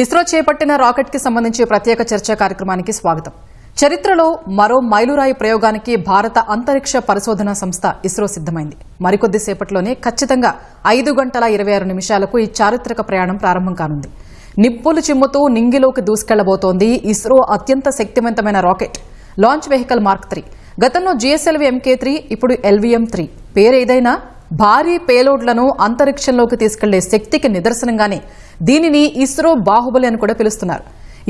ఇస్రో చేపట్టిన రాకెట్ కి సంబంధించి ప్రత్యేక చర్చా కార్యక్రమానికి స్వాగతం. చరిత్రలో మరో మైలురాయి ప్రయోగానికి భారత అంతరిక్ష పరిశోధనా సంస్థ ఇస్రో సిద్దమైంది. మరికొద్ది సేపట్లోనే ఖచ్చితంగా 5 గంటల 26 నిమిషాలకు ఈ చారిత్రక ప్రయాణం ప్రారంభం కానుంది. నిప్పులు చిమ్ముతూ నింగిలోకి దూసుకెళ్లబోతోంది ఇస్రో అత్యంత శక్తివంతమైన రాకెట్ లాంచ్ వెహికల్ మార్క్ 3. గతంలో GSLV MK3, ఇప్పుడు LVM-3. పేరేదైనా భారీ పేలోడ్లను అంతరిక్షంలోకి తీసుకెళ్లే శక్తికి నిదర్శనంగానే దీనిని ఇస్రో బాహుబలి అని కూడా పిలుస్తున్నారు.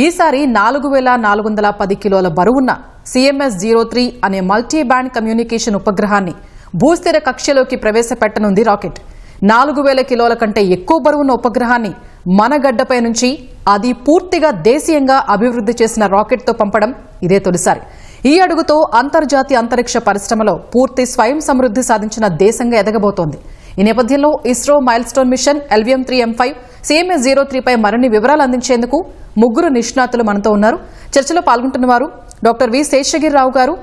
ఈసారి 4410 కిలోల బరువున్న CMS-03 అనే మల్టీ బ్యాండ్ కమ్యూనికేషన్ ఉపగ్రహాన్ని భూస్థిర కక్షలోకి ప్రవేశపెట్టనుంది రాకెట్. 4000 కిలోల కంటే ఎక్కువ బరువున్న ఉపగ్రహాన్ని మన గడ్డపై నుంచి, అది పూర్తిగా దేశీయంగా అభివృద్ధి చేసిన రాకెట్తో పంపడం ఇదే తొలిసారి. ఈ అడుగుతో అంతర్జాతీయ అంతరిక్ష పరిశ్రమలో పూర్తి స్వయం సమృద్ధి సాధించిన దేశంగా ఎదగబోతోంది. ఈ నేపథ్యంలో ISRO milestone machine LVM-3M5 CMS-03 పై మరిన్ని వివరాలు అందించేందుకు ముగ్గురు నిష్ణాతులు మనతో ఉన్నారు. చర్చలో పాల్గొంటున్నవారు డాక్టర్ వి శేషగిరిరావు గారు.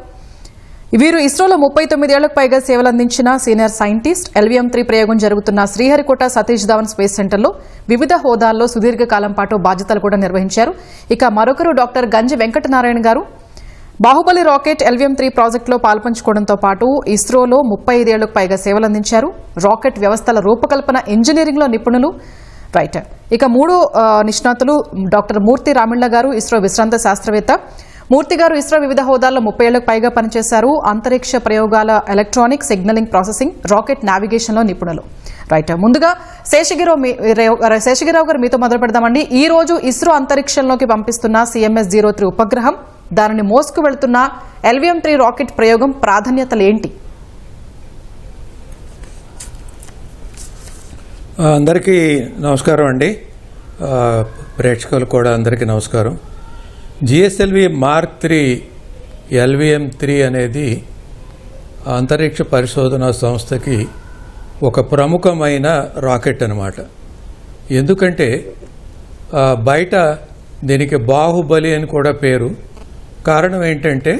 వీరు ఇస్రోలో 39 ఏళ్లకు పైగా సేవలు అందించిన సీనియర్ సైంటిస్ట్. LVM-3 ప్రయోగం జరుగుతున్న శ్రీహరికోట సతీష్ ధావన్ స్పేస్ సెంటర్లో వివిధ హోదాల్లో సుదీర్ఘకాలం పాటు బాధ్యతలు కూడా నిర్వహించారు. ఇక మరొకరు డాక్టర్ గంజి వెంకటనారాయణ గారు. బాహుబలి రాకెట్ LVM-3 ప్రాజెక్టులో పాల్పంచుకోవడంతో పాటు ఇస్రోలో 35 ఏళ్లకు పైగా సేవలు అందించారు. రాకెట్ వ్యవస్థల రూపకల్పన, ఇంజనీరింగ్లో నిపుణులు. రైట్. ఇక మూడు నిష్ణాతులు డాక్టర్ మూర్తి రామిళ్ల గారు, ఇస్రో విశ్రాంత శాస్త్రవేత్త. మూర్తి గారు ఇస్రో వివిధ హోదాల్లో 30 ఏళ్లకు పైగా పనిచేశారు. అంతరిక్ష ప్రయోగాల, ఎలక్ట్రానిక్ సిగ్నలింగ్ ప్రాసెసింగ్, రాకెట్ నావిగేషన్లో నిపుణులు. రైట్. ముందుగా శేషగిరిరావు గారు మీతో మొదలు పెడదామండి. ఈ రోజు ఇస్రో అంతరిక్షంలోకి పంపిస్తున్న CMS-03 ఉపగ్రహం, దానిని మోసుకు వెళుతున్న LVM-3 రాకెట్ ప్రయోగం ప్రాధాన్యతలు ఏంటి? అందరికీ నమస్కారం అండి. ప్రేక్షకులు కూడా అందరికీ నమస్కారం. GSLV మార్క్ 3 LVM-3 అనేది అంతరిక్ష పరిశోధనా సంస్థకి ఒక ప్రముఖమైన రాకెట్ అన్నమాట. ఎందుకంటే బయట దీనికి బాహుబలి అని కూడా పేరు. కారణం ఏంటంటే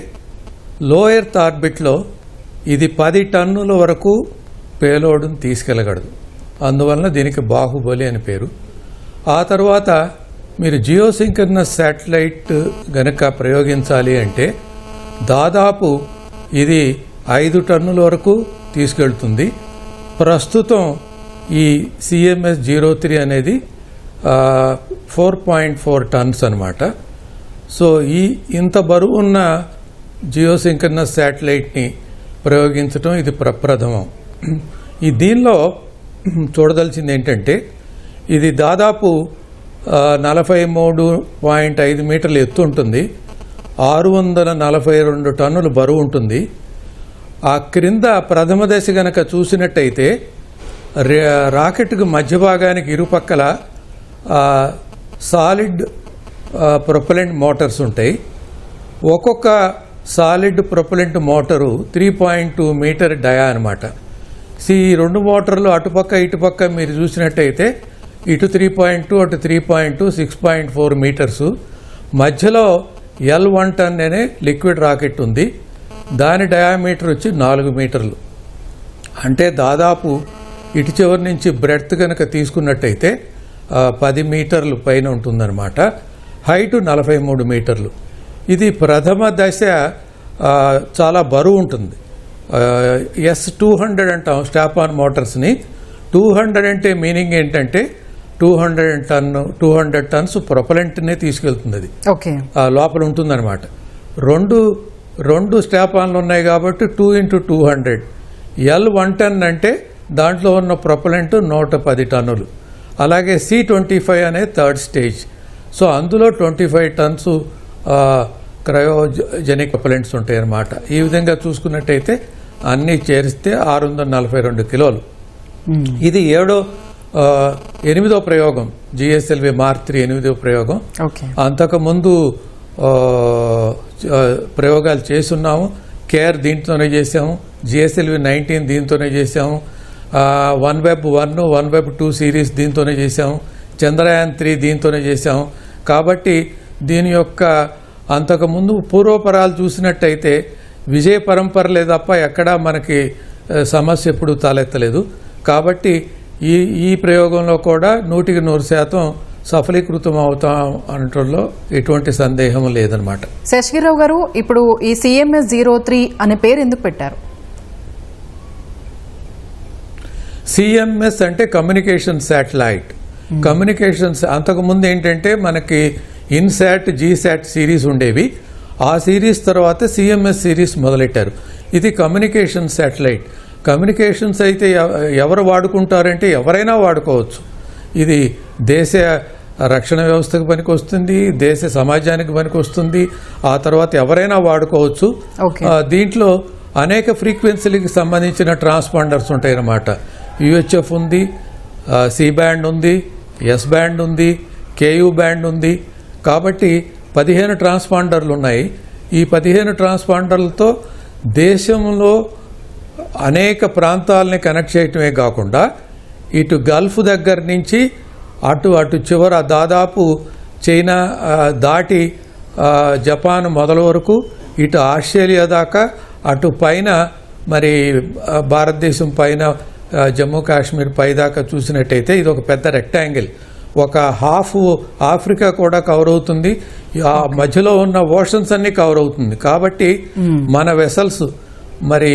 లో ఎర్త్ ఆర్బిట్లో ఇది 10 టన్నుల వరకు పేలోడ్ను తీసుకెళ్ళగలదు. అందువలన దీనికి బాహుబలి అని పేరు. ఆ తర్వాత మీరు జియోసింక్రనస్ శాటిలైట్ గనక ప్రయోగించాలి అంటే దాదాపు ఇది 5 టన్నుల వరకు తీసుకెళ్తుంది. ప్రస్తుతం ఈ CMS-03 అనేది 4.4 టన్స్ అన్నమాట. సో ఇంత బరువు ఉన్న జియోసింక్రనస్ శాటిలైట్ని ప్రయోగించడం ఇది ప్రప్రథమం. ఈ దీనిలో చూడదలిచింది ఏంటంటే ఇది దాదాపు 43.5 మీటర్ల ఎత్తు ఉంటుంది. 642 టన్నుల బరువు ఉంటుంది. ఆ క్రింద ప్రథమ దశ గనక చూసినట్టయితే రాకెట్కు మధ్య భాగానికి ఇరుపక్కల సాలిడ్ ప్రొపెలెంట్ మోటార్స్ ఉంటాయి. ఒక్కొక్క సాలిడ్ ప్రొపెలెంట్ మోటారు 3.2 మీటర్ డయా అనమాట. ఈ 2 మోటార్లు అటుపక్క ఇటుపక్క మీరు చూసినట్టయితే ఇటు 3.2 అటు 3.2 6.4 మీటర్సు. మధ్యలో L1 టన్ అనే లిక్విడ్ రాకెట్ ఉంది. దాని డయామీటర్ వచ్చి 4 మీటర్లు. అంటే దాదాపు ఇటు చివరి నుంచి బ్రెడ్త్ కనుక తీసుకున్నట్టయితే 10 మీటర్లు పైన ఉంటుందన్నమాట. హైటు 43 మీటర్లు. ఇది ప్రథమ దశ చాలా బరువు ఉంటుంది. S200 అంటాం స్టాప్ ఆన్ మోటార్స్ని. 200 అంటే మీనింగ్ ఏంటంటే 200 టన్స్ ప్రొపలెంట్నే తీసుకెళ్తుంది. అది లోపల ఉంటుందన్నమాట. రెండు స్టాప్ ఆన్లు ఉన్నాయి కాబట్టి 2 × 200. L1 టన్ అంటే దాంట్లో ఉన్న ప్రొపలెంట్ 110 టన్నులు. అలాగే C25 అనే థర్డ్ స్టేజ్. సో అందులో 25 టన్స్ క్రయోజెనిక్ ప్రొపలెంట్స్ ఉంటాయి అన్నమాట. ఈ విధంగా చూసుకున్నట్టయితే అన్నీ చేరిస్తే 642 కిలోలు. ఇది 8వ ప్రయోగం. GSLV మార్క్ 3 8వ ప్రయోగం. అంతకుముందు ప్రయోగాలు చేస్తున్నాము. కేర్ దీంట్లోనే చేసాము. GSLV-19 దీంతోనే చేసాము. OneWeb 1, OneWeb 2 సిరీస్ దీంతోనే చేసాము. చంద్రయాన్ 3 దీంతోనే చేసాము. కాబట్టి దీని యొక్క అంతకుముందు పూర్వపరాలు చూసినట్టయితే విజయ పరంపరలే తప్ప ఎక్కడా మనకి సమస్య ఎప్పుడూ తలెత్తలేదు. కాబట్టి ఈ ప్రయోగంలో కూడా 100% సఫలీకృతం అవుతాం అనటంలో ఎటువంటి సందేహం లేదనమాట. శేషగిరిరావు గారు, ఇప్పుడు ఈ CMS-03 అనే పేరు ఎందుకు పెట్టారు? సిఎంఎస్ అంటే కమ్యూనికేషన్ శాటిలైట్. కమ్యూనికేషన్స్ అంతకుముందు ఏంటంటే మనకి ఇన్సాట్, జీసాట్ సిరీస్ ఉండేవి. ఆ సిరీస్ తర్వాత సిఎంఎస్ సిరీస్ మొదలెట్టారు. ఇది కమ్యూనికేషన్ శాటిలైట్. కమ్యూనికేషన్స్ అయితే ఎవరు వాడుకుంటారంటే ఎవరైనా వాడుకోవచ్చు. ఇది దేశ రక్షణ వ్యవస్థకు పనికొస్తుంది, దేశ సమాజానికి పనికొస్తుంది. ఆ తర్వాత ఎవరైనా వాడుకోవచ్చు. దీంట్లో అనేక ఫ్రీక్వెన్సీలకు సంబంధించిన ట్రాన్స్పాండర్స్ ఉంటాయి అన్నమాట. UHF ఉంది, C బ్యాండ్ ఉంది, S బ్యాండ్ ఉంది, KU బ్యాండ్ ఉంది. కాబట్టి 15 ట్రాన్స్పాండర్లు ఉన్నాయి. ఈ 15 ట్రాన్స్పాండర్లతో దేశంలో అనేక ప్రాంతాలని కనెక్ట్ చేయటమే కాకుండా ఇటు గల్ఫ్ దగ్గర నుంచి అటు చివర దాదాపు చైనా దాటి జపాన్ మొదల వరకు, ఇటు ఆస్ట్రేలియా దాకా, అటు పైన మరి భారతదేశం పైన జమ్మూ కాశ్మీర్ పైదాకా చూసినట్టయితే ఇది ఒక పెద్ద రెక్టాంగిల్. ఒక హాఫ్ ఆఫ్రికా కూడా కవర్ అవుతుంది. ఆ మధ్యలో ఉన్న ఓషన్స్ అన్ని కవర్ అవుతుంది. కాబట్టి మన వెసల్స్ మరి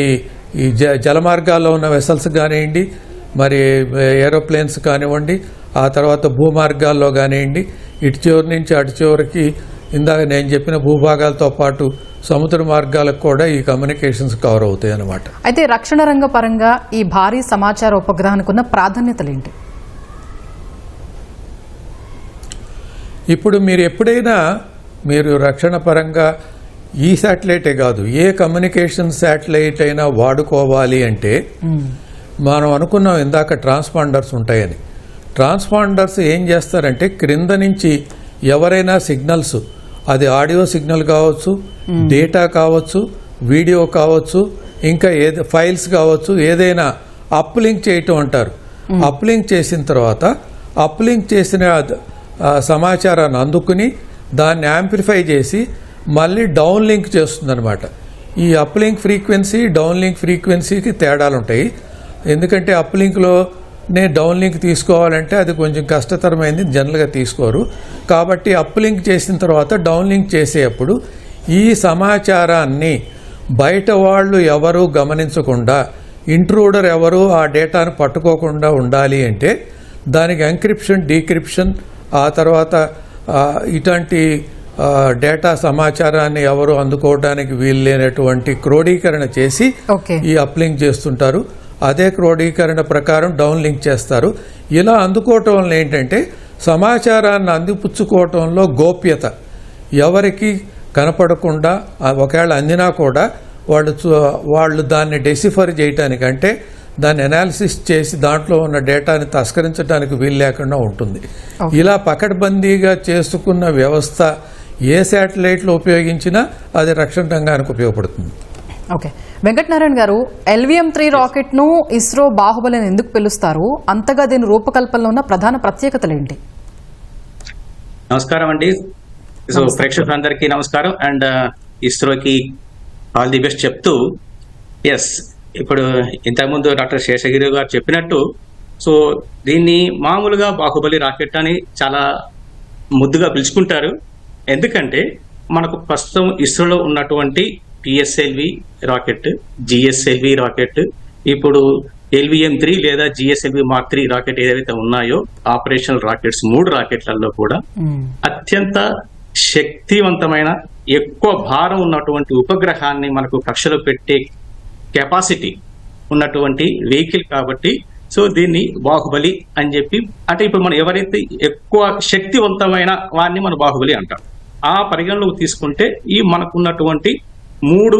ఈ జలమార్గాల్లో ఉన్న వెసల్స్ కానివ్వండి, మరి ఏరోప్లేన్స్ కానివ్వండి, ఆ తర్వాత భూమార్గాల్లో కానివ్వండి, ఇటు చివరి నుంచి అటు చివరికి ఇందాక నేను చెప్పిన భూభాగాలతో పాటు సముద్ర మార్గాలకు కూడా ఈ కమ్యూనికేషన్స్ కవర్ అవుతాయి అన్నమాట. అయితే రక్షణ రంగ పరంగా ఈ భారీ సమాచార ఉపగ్రహానికి ఉన్న ప్రాధాన్యతలు ఏంటి? ఇప్పుడు మీరు ఎప్పుడైనా మీరు రక్షణ పరంగా ఈ శాటిలైటే కాదు, ఏ కమ్యూనికేషన్ శాటిలైట్ అయినా వాడుకోవాలి అంటే మనం అనుకున్నాం ఇందాక ట్రాన్స్పాండర్స్ ఉంటాయని. ట్రాన్స్పాండర్స్ ఏం చేస్తారంటే క్రింద నుంచి ఎవరైనా సిగ్నల్స్, అది ఆడియో సిగ్నల్ కావచ్చు, డేటా కావచ్చు, వీడియో కావచ్చు, ఇంకా ఫైల్స్ కావచ్చు, ఏదైనా అప్లింక్ చేయటం అంటారు. అప్లింక్ చేసిన తర్వాత అప్లింక్ చేసిన సమాచారాన్ని అందుకుని దాన్ని యాంప్లిఫై చేసి మళ్ళీ డౌన్ లింక్ చేస్తుందన్నమాట. ఈ అప్లింక్ ఫ్రీక్వెన్సీ, డౌన్ లింక్ ఫ్రీక్వెన్సీకి తేడాలు ఉంటాయి. ఎందుకంటే అప్లింక్లోనే డౌన్ లింక్ తీసుకోవాలంటే అది కొంచెం కష్టతరమైంది, జనరల్గా తీసుకోరు. కాబట్టి అప్లింక్ చేసిన తర్వాత డౌన్ లింక్ చేసేటప్పుడు ఈ సమాచారాన్ని బయట వాళ్ళు ఎవరు గమనించకుండా, ఇంట్రూడర్ ఎవరు ఆ డేటాను పట్టుకోకుండా ఉండాలి అంటే దానికి ఎంక్రిప్షన్, డీక్రిప్షన్, ఆ తర్వాత ఇటువంటి డేటా సమాచారాన్ని ఎవరు అందుకోవడానికి వీలు లేనటువంటి క్రోడీకరణ చేసి ఈ అప్లింక్ చేస్తుంటారు. అదే క్రోడీకరణ ప్రకారం డౌన్ లింక్ చేస్తారు. ఇలా అందుకోవటం వల్ల ఏంటంటే సమాచారాన్ని అందిపుచ్చుకోవటంలో గోప్యత, ఎవరికి కనపడకుండా, ఒకవేళ అందినా కూడా వాళ్ళు దాన్ని డెసిఫర్ చేయటానికి, అంటే దాన్ని అనాలిసిస్ చేసి దాంట్లో ఉన్న డేటాని తస్కరించడానికి వీలు లేకుండా ఉంటుంది. ఇలా పకడ్బందీగా చేసుకున్న వ్యవస్థ ఏ శాటిలైట్లు ఉపయోగించినా అది రక్షణ రంగానికి ఉపయోగపడుతుంది. ఓకే, వెంకటనారాయణ గారు, LVM-3 రాకెట్ ను ఇస్రో బాహుబలి అని ఎందుకు పిలుస్తారు? అంతగా దీని రూపకల్పనలో ఉన్న ప్రధాన ప్రత్యేకతలు ఏంటి? నమస్కారం అండి. సో ప్రేక్షకులందరికీ నమస్కారం అండ్ ఇస్రోకి ఆల్ ది బెస్ట్ చెప్తూ, ఎస్ ఇప్పుడు ఇంతకుముందు డాక్టర్ శేషగిరి గారు చెప్పినట్టు, సో దీన్ని మామూలుగా బాహుబలి రాకెట్ అని చాలా ముద్దుగా పిలుచుకుంటారు. ఎందుకంటే మనకు ప్రస్తుతం ఇస్రోలో ఉన్నటువంటి PSLV రాకెట్, GSLV రాకెట్, ఇప్పుడు LVM-3 లేదా GSLV Mark 3 రాకెట్ ఏదైతే ఉన్నాయో ఆపరేషనల్ రాకెట్స్, 3 రాకెట్లలో కూడా అత్యంత శక్తివంతమైన, ఎక్కువ భారం ఉన్నటువంటి ఉపగ్రహాన్ని మనకు కక్షలో పెట్టే కెపాసిటీ ఉన్నటువంటి వెహికల్ కాబట్టి సో దీన్ని బాహుబలి అని చెప్పి, అంటే ఇప్పుడు మనం ఎవరైతే ఎక్కువ శక్తివంతమైన వారిని మనం బాహుబలి అంటాం. ఆ పరిగణలోకి తీసుకుంటే ఈ మనకున్నటువంటి 3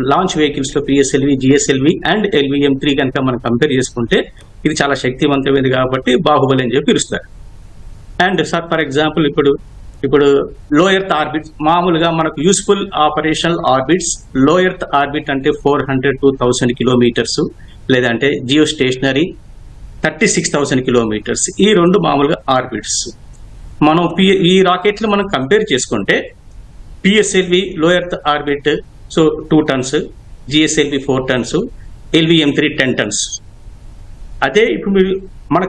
లాంచ్ వెహికల్స్ లో PSLV, GSLV అండ్ LVM-3 కనుక మనం కంపేర్ చేసుకుంటే ఇది చాలా శక్తివంతమైనది కాబట్టి బాహుబలి అని చెప్పి పిలుస్తారు. అండ్ సార్ ఫర్ ఎగ్జాంపుల్ ఇప్పుడు లో ఎర్త్ ఆర్బిట్స్, మామూలుగా మనకు యూస్ఫుల్ ఆపరేషనల్ ఆర్బిట్స్, లో ఎర్త్ ఆర్బిట్ అంటే 400 to 1000 కిలోమీటర్స్, లేదంటే జియో స్టేషనరీ 36,000 కిలోమీటర్స్. ఈ 2 మామూలుగా ఆర్బిట్స్. మనం ఈ రాకెట్లు మనం కంపేర్ చేసుకుంటే PSLV లో earth orbit so 2 tons, GSLV 4 tons, LVM-3 10 tons. అదే ఇప్పుడు మన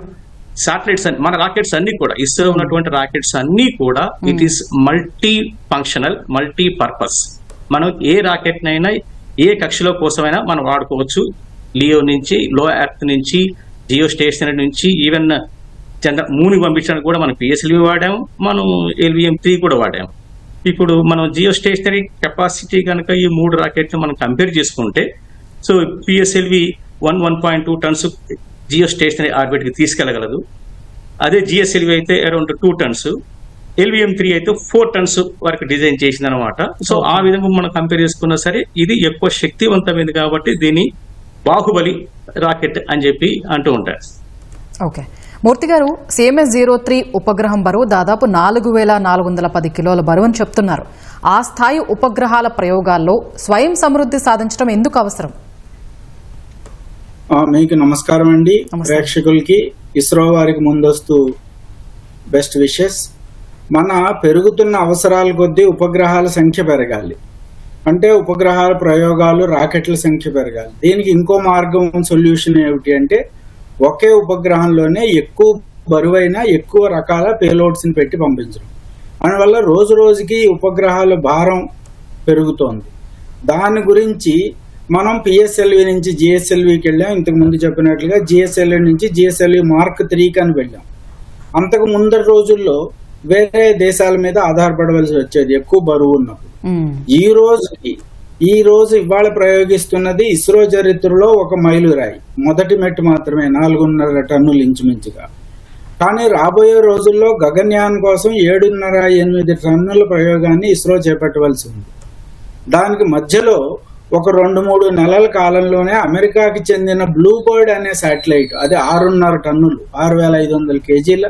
శాటిలైట్స్ మన రాకెట్స్ అన్ని కూడా ఇస్రో ఉన్నటువంటి రాకెట్స్ అన్ని కూడా it is multi functional, multi purpose. మనం ఏ రాకెట్ నైనా ఏ కక్షలో కోసమైనా మనం వాడుకోవచ్చు. లియో నుంచి, లో ఎర్త్ నుంచి, జియో స్టేషనరీ నుంచి, ఈవెన్ మూన్కి పంపించడానికి కూడా మనం పిఎస్ఎల్వి వాడాము, మనం LVM-3 కూడా వాడాము. ఇప్పుడు మనం జియో స్టేషనరీ కెపాసిటీ కనుక ఈ 3 రాకెట్లు మనం కంపేర్ చేసుకుంటే, so PSLV 1.2 tons geo stationary ఆర్బిట్కి తీసుకెళ్లగలదు. అదే జిఎస్ఎల్వి అయితే అరౌండ్ 2 టన్స్, LVM-3 అయితే 4 టన్స్ వరకు డిజైన్ చేసింది అనమాట. సో ఆ విధంగా మనం కంపేర్ చేసుకున్నా సరే ఇది ఎక్కువ శక్తివంతమైంది కాబట్టి దీన్ని బాహుబలి రాకెట్ అని చెప్పి అంటూ ఉంటారు. ఓకే మూర్తి గారు, CMS-03 ఉపగ్రహం బరువు దాదాపు 4,410 కిలోల బరువు అని చెప్తున్నారు. ఆ స్థాయి ఉపగ్రహాల ప్రయోగాల్లో స్వయం సమృద్ధి సాధించడం ఎందుకు అవసరం? మీకు నమస్కారం అండి. ప్రేక్షకులకి ఇస్రో వారికి ముందస్తు బెస్ట్ విషెస్. మన పెరుగుతున్న అవసరాల కొద్దీ ఉపగ్రహాల సంఖ్య పెరగాలి, అంటే ఉపగ్రహాల ప్రయోగాలు, రాకెట్ల సంఖ్య పెరగాలి. దీనికి ఇంకో మార్గం, సొల్యూషన్ ఏమిటి అంటే ఒకే ఉపగ్రహంలోనే ఎక్కువ బరువైన, ఎక్కువ రకాల పేలోడ్స్ని పెట్టి పంపించడం. దానివల్ల రోజు రోజుకి ఉపగ్రహాల భారం పెరుగుతోంది. దాని గురించి మనం PSLV నుంచి GSLVకి వెళ్ళాం. ఇంతకు ముందు చెప్పినట్లుగా GSLV నుంచి GSLV Mark 3 అని వెళ్ళాం. అంతకు ముందరి రోజుల్లో వేరే దేశాల మీద ఆధారపడవలసి వచ్చేది ఎక్కువ బరువు ఉన్నప్పుడు. ఈ రోజు ఇవాళ ప్రయోగిస్తున్నది ఇస్రో చరిత్రలో ఒక మైలురాయి, మొదటి మెట్టు మాత్రమే, 4.5 టన్నులు ఇంచుమించుగా. కానీ రాబోయే రోజుల్లో గగన్యాన్ కోసం 7.5-8 టన్నుల ప్రయోగాన్ని ఇస్రో చేపట్టవలసి ఉంది. దానికి మధ్యలో ఒక 2-3 నెలల కాలంలోనే అమెరికాకి చెందిన బ్లూబర్డ్ అనే శాటిలైట్, అది 6.5 టన్నులు, 6,500 కేజీల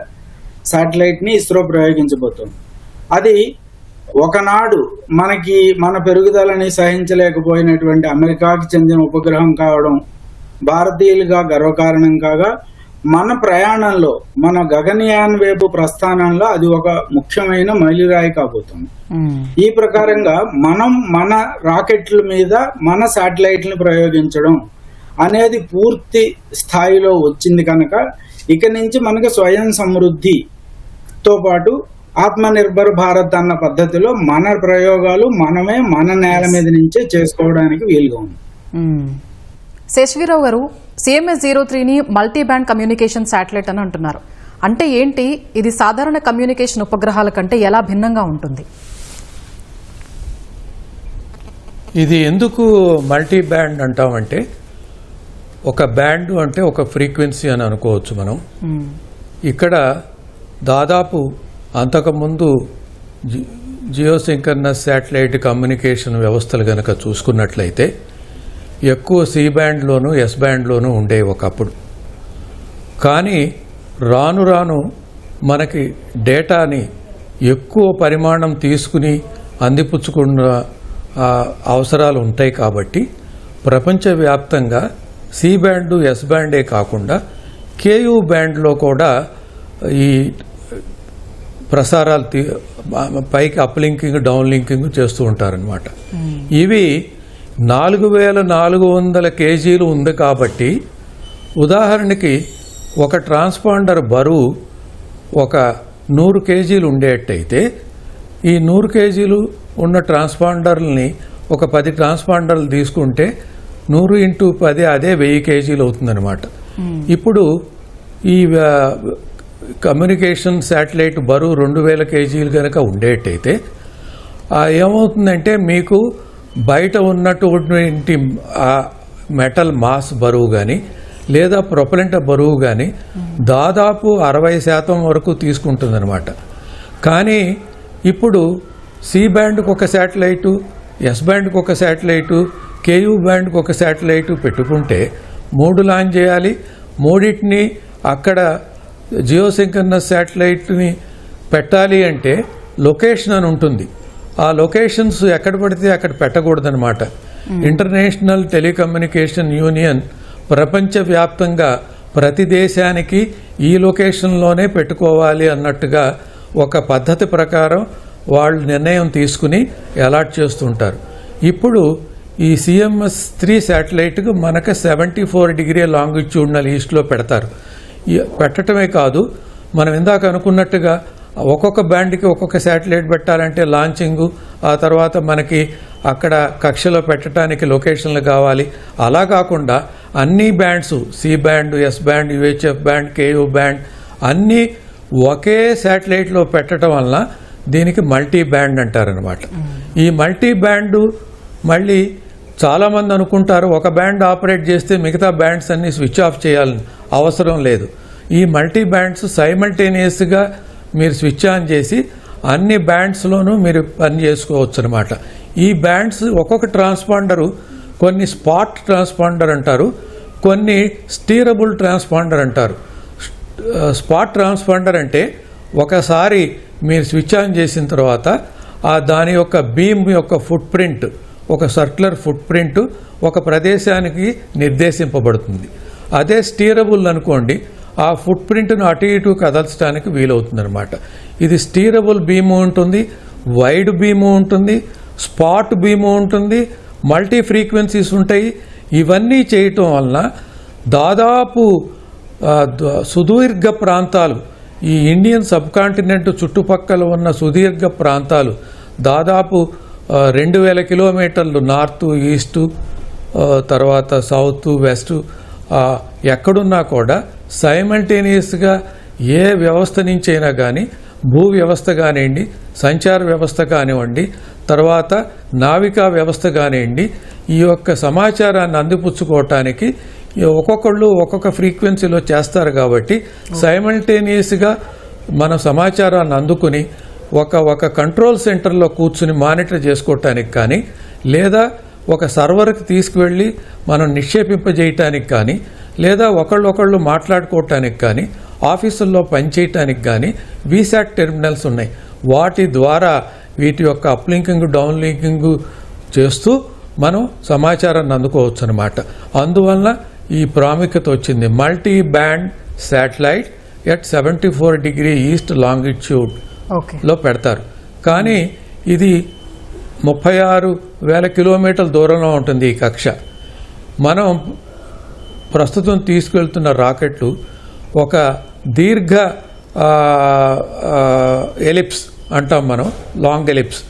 శాటిలైట్ ని ఇస్రో ప్రయోగించబోతోంది. అది ఒకనాడు మన పెరుగుదలని సహించలేకపోయినటువంటి అమెరికాకి చెందిన ఉపగ్రహం కావడం భారతీయులుగా గర్వకారణం కాగా, మన ప్రయాణంలో, మన గగనయాన్ వైపు ప్రస్థానంలో అది ఒక ముఖ్యమైన మైలురాయి కాబోతుంది. ఈ ప్రకారంగా మనం మన రాకెట్ల మీద మన శాటిలైట్లను ప్రయోగించడం అనేది పూర్తి స్థాయిలో వచ్చింది కనుక ఇక నుంచి మనకు స్వయం సమృద్ధితో పాటు ఆత్మనిర్భర్ భారత్ అన్న పద్ధతిలో మన ప్రయోగాలు మనమే మన నేల మీద నుంచే చేసుకోవడానికి వీలుగా ఉంది. శేషగిరావు గారు, CMS-03ని మల్టీ బ్యాండ్ కమ్యూనికేషన్ శాటిలైట్ అని అంటున్నారు. అంటే ఏంటి? ఇది సాధారణ కమ్యూనికేషన్ ఉపగ్రహాల కంటే ఎలా భిన్నంగా ఉంటుంది? ఇది ఎందుకు మల్టీ బ్యాండ్ అంటామంటే, ఒక బ్యాండ్ అంటే ఒక ఫ్రీక్వెన్సీ అని అనుకోవచ్చు మనం. ఇక్కడ దాదాపు అంతకుముందు జియోసింక్రనస్ శాటిలైట్ కమ్యూనికేషన్ వ్యవస్థలు కనుక చూసుకున్నట్లయితే ఎక్కువ C బ్యాండ్లోను S బ్యాండ్లోనూ ఉండేవి ఒకప్పుడు. కానీ రాను రాను మనకి డేటాని ఎక్కువ పరిమాణం తీసుకుని అందిపుచ్చుకున్న అవసరాలు ఉంటాయి కాబట్టి ప్రపంచవ్యాప్తంగా C బ్యాండ్ S బ్యాండే కాకుండా KU బ్యాండ్లో కూడా ఈ ప్రసారాలు పైకి అప్లింకింగ్, డౌన్ లింకింగ్ చేస్తూ ఉంటారనమాట. ఇవి 4,400 కేజీలు ఉంది కాబట్టి, ఉదాహరణకి ఒక ట్రాన్స్పాండర్ బరువు ఒక 100 కేజీలు ఉండేటైతే ఈ 100 కేజీలు ఉన్న ట్రాన్స్పాండర్లని ఒక 10 ట్రాన్స్పాండర్లు తీసుకుంటే 100 × 10 అదే 1000 కేజీలు అవుతుందన్నమాట. ఇప్పుడు ఈ కమ్యూనికేషన్ శాటిలైట్ బరువు 2,000 కేజీలు కనుక ఉండేటైతే ఏమవుతుందంటే మీకు బయట ఉన్నటువంటి మెటల్ మాస్ బరువు కానీ లేదా ప్రొపలెంట్ బరువు కానీ దాదాపు 60% వరకు తీసుకుంటుందన్నమాట. కానీ ఇప్పుడు C బ్యాండ్కి ఒక శాటిలైటు, S బ్యాండ్కి ఒక శాటిలైటు, KU బ్యాండ్కి ఒక శాటిలైటు పెట్టుకుంటే 3 లాంచ్ చేయాలి. మూడింటిని అక్కడ జియోసింక్రనస్ శాటిలైట్ని పెట్టాలి అంటే లొకేషన్ అని ఉంటుంది. ఆ లొకేషన్స్ ఎక్కడ పడితే అక్కడ పెట్టకూడదనమాట. ఇంటర్నేషనల్ టెలికమ్యూనికేషన్ యూనియన్ ప్రపంచవ్యాప్తంగా ప్రతి దేశానికి ఈ లొకేషన్లోనే పెట్టుకోవాలి అన్నట్టుగా ఒక పద్ధతి ప్రకారం వాళ్ళు నిర్ణయం తీసుకుని అలాట్ చేస్తుంటారు. ఇప్పుడు ఈ CMS-3 శాటిలైట్కు మనకు 74 డిగ్రీ లాంగిట్యూడినల్ ఈస్ట్లో పెడతారు. పెట్టడమే కాదు, మనం ఇందాక అనుకున్నట్టుగా ఒక్కొక్క బ్యాండ్కి ఒక్కొక్క శాటిలైట్ పెట్టాలంటే లాంచింగు, ఆ తర్వాత మనకి అక్కడ కక్షలో పెట్టడానికి లొకేషన్లు కావాలి. అలా కాకుండా అన్ని bands, C band, S band, UHF band, Ku band అన్నీ ఒకే శాటిలైట్లో పెట్టడం వలన దీనికి మల్టీ బ్యాండ్ అంటారనమాట. ఈ మల్టీ బ్యాండు మళ్ళీ చాలామంది అనుకుంటారు ఒక బ్యాండ్ ఆపరేట్ చేస్తే మిగతా బ్యాండ్స్ అన్ని స్విచ్ ఆఫ్ చేయాలని అవసరం లేదు. ఈ మల్టీ బ్యాండ్స్ సైమల్టేనియస్గా మీరు స్విచ్ ఆన్ చేసి అన్ని బ్యాండ్స్లోనూ మీరు పని చేసుకోవచ్చు అనమాట. ఈ బ్యాండ్స్ ఒక్కొక్క ట్రాన్స్పాండరు కొన్ని స్పాట్ ట్రాన్స్పాండర్ అంటారు, కొన్ని స్టీరబుల్ ట్రాన్స్పాండర్ అంటారు. స్పాట్ ట్రాన్స్పాండర్ అంటే ఒకసారి మీరు స్విచ్ ఆన్ చేసిన తర్వాత దాని యొక్క బీమ్ యొక్క ఫుట్ ప్రింట్, ఒక సర్క్యులర్ ఫుట్ ప్రింట్ ఒక ప్రదేశానికి నిర్దేశింపబడుతుంది. అదే స్టీరబుల్ అనుకోండి, ఆ ఫుట్ ప్రింట్ను అటు ఇటు కదల్చడానికి వీలవుతుంది అనమాట. ఇది స్టీరబుల్ బీము ఉంటుంది, వైడ్ బీము ఉంటుంది, స్పాట్ బీము ఉంటుంది, మల్టీ ఫ్రీక్వెన్సీస్ ఉంటాయి. ఇవన్నీ చేయటం వలన దాదాపు సుదీర్ఘ ప్రాంతాలు, ఈ ఇండియన్ సబ్ కాంటినెంట్ చుట్టుపక్కల ఉన్న సుదీర్ఘ ప్రాంతాలు దాదాపు 2000 కిలోమీటర్లు నార్త్, ఈస్టు, తర్వాత సౌత్, వెస్ట్ ఎక్కడున్నా కూడా సైమల్టేనియస్గా ఏ వ్యవస్థ నుంచి అయినా కానీ, భూ వ్యవస్థ కానివ్వండి, సంచార వ్యవస్థ కానివ్వండి, తర్వాత నావికా వ్యవస్థ కానివ్వండి, ఈ యొక్క సమాచారాన్ని అందిపుచ్చుకోవటానికి ఒక్కొక్కళ్ళు ఒక్కొక్క ఫ్రీక్వెన్సీలో చేస్తారు. కాబట్టి సైమల్టేనియస్గా మన సమాచారాన్ని అందుకుని ఒక కంట్రోల్ సెంటర్లో కూర్చుని మానిటర్ చేసుకోవటానికి కానీ, లేదా ఒక సర్వర్కి తీసుకువెళ్ళి మనం నిక్షేపింపజేయటానికి కానీ, లేదా ఒకళ్ళు మాట్లాడుకోవటానికి కానీ, ఆఫీసుల్లో పనిచేయటానికి కానీ వీసాట్ టెర్మినల్స్ ఉన్నాయి. వాటి ద్వారా వీటి యొక్క అప్లింకింగ్, డౌన్ లింకింగ్ చేస్తూ మనం సమాచారాన్ని అందుకోవచ్చు అనమాట. అందువలన ఈ ప్రాముఖ్యత వచ్చింది. Multi band satellite at 74 degree east లాంగిట్యూడ్లో పెడతారు. కానీ ఇది 36,000 కిలోమీటర్ల దూరంలో ఉంటుంది ఈ కక్ష. మనం ప్రస్తుతం తీసుకెళ్తున్న రాకెట్లు ఒక దీర్ఘ ఎలిప్స్ అంటాం మనం, long ellipse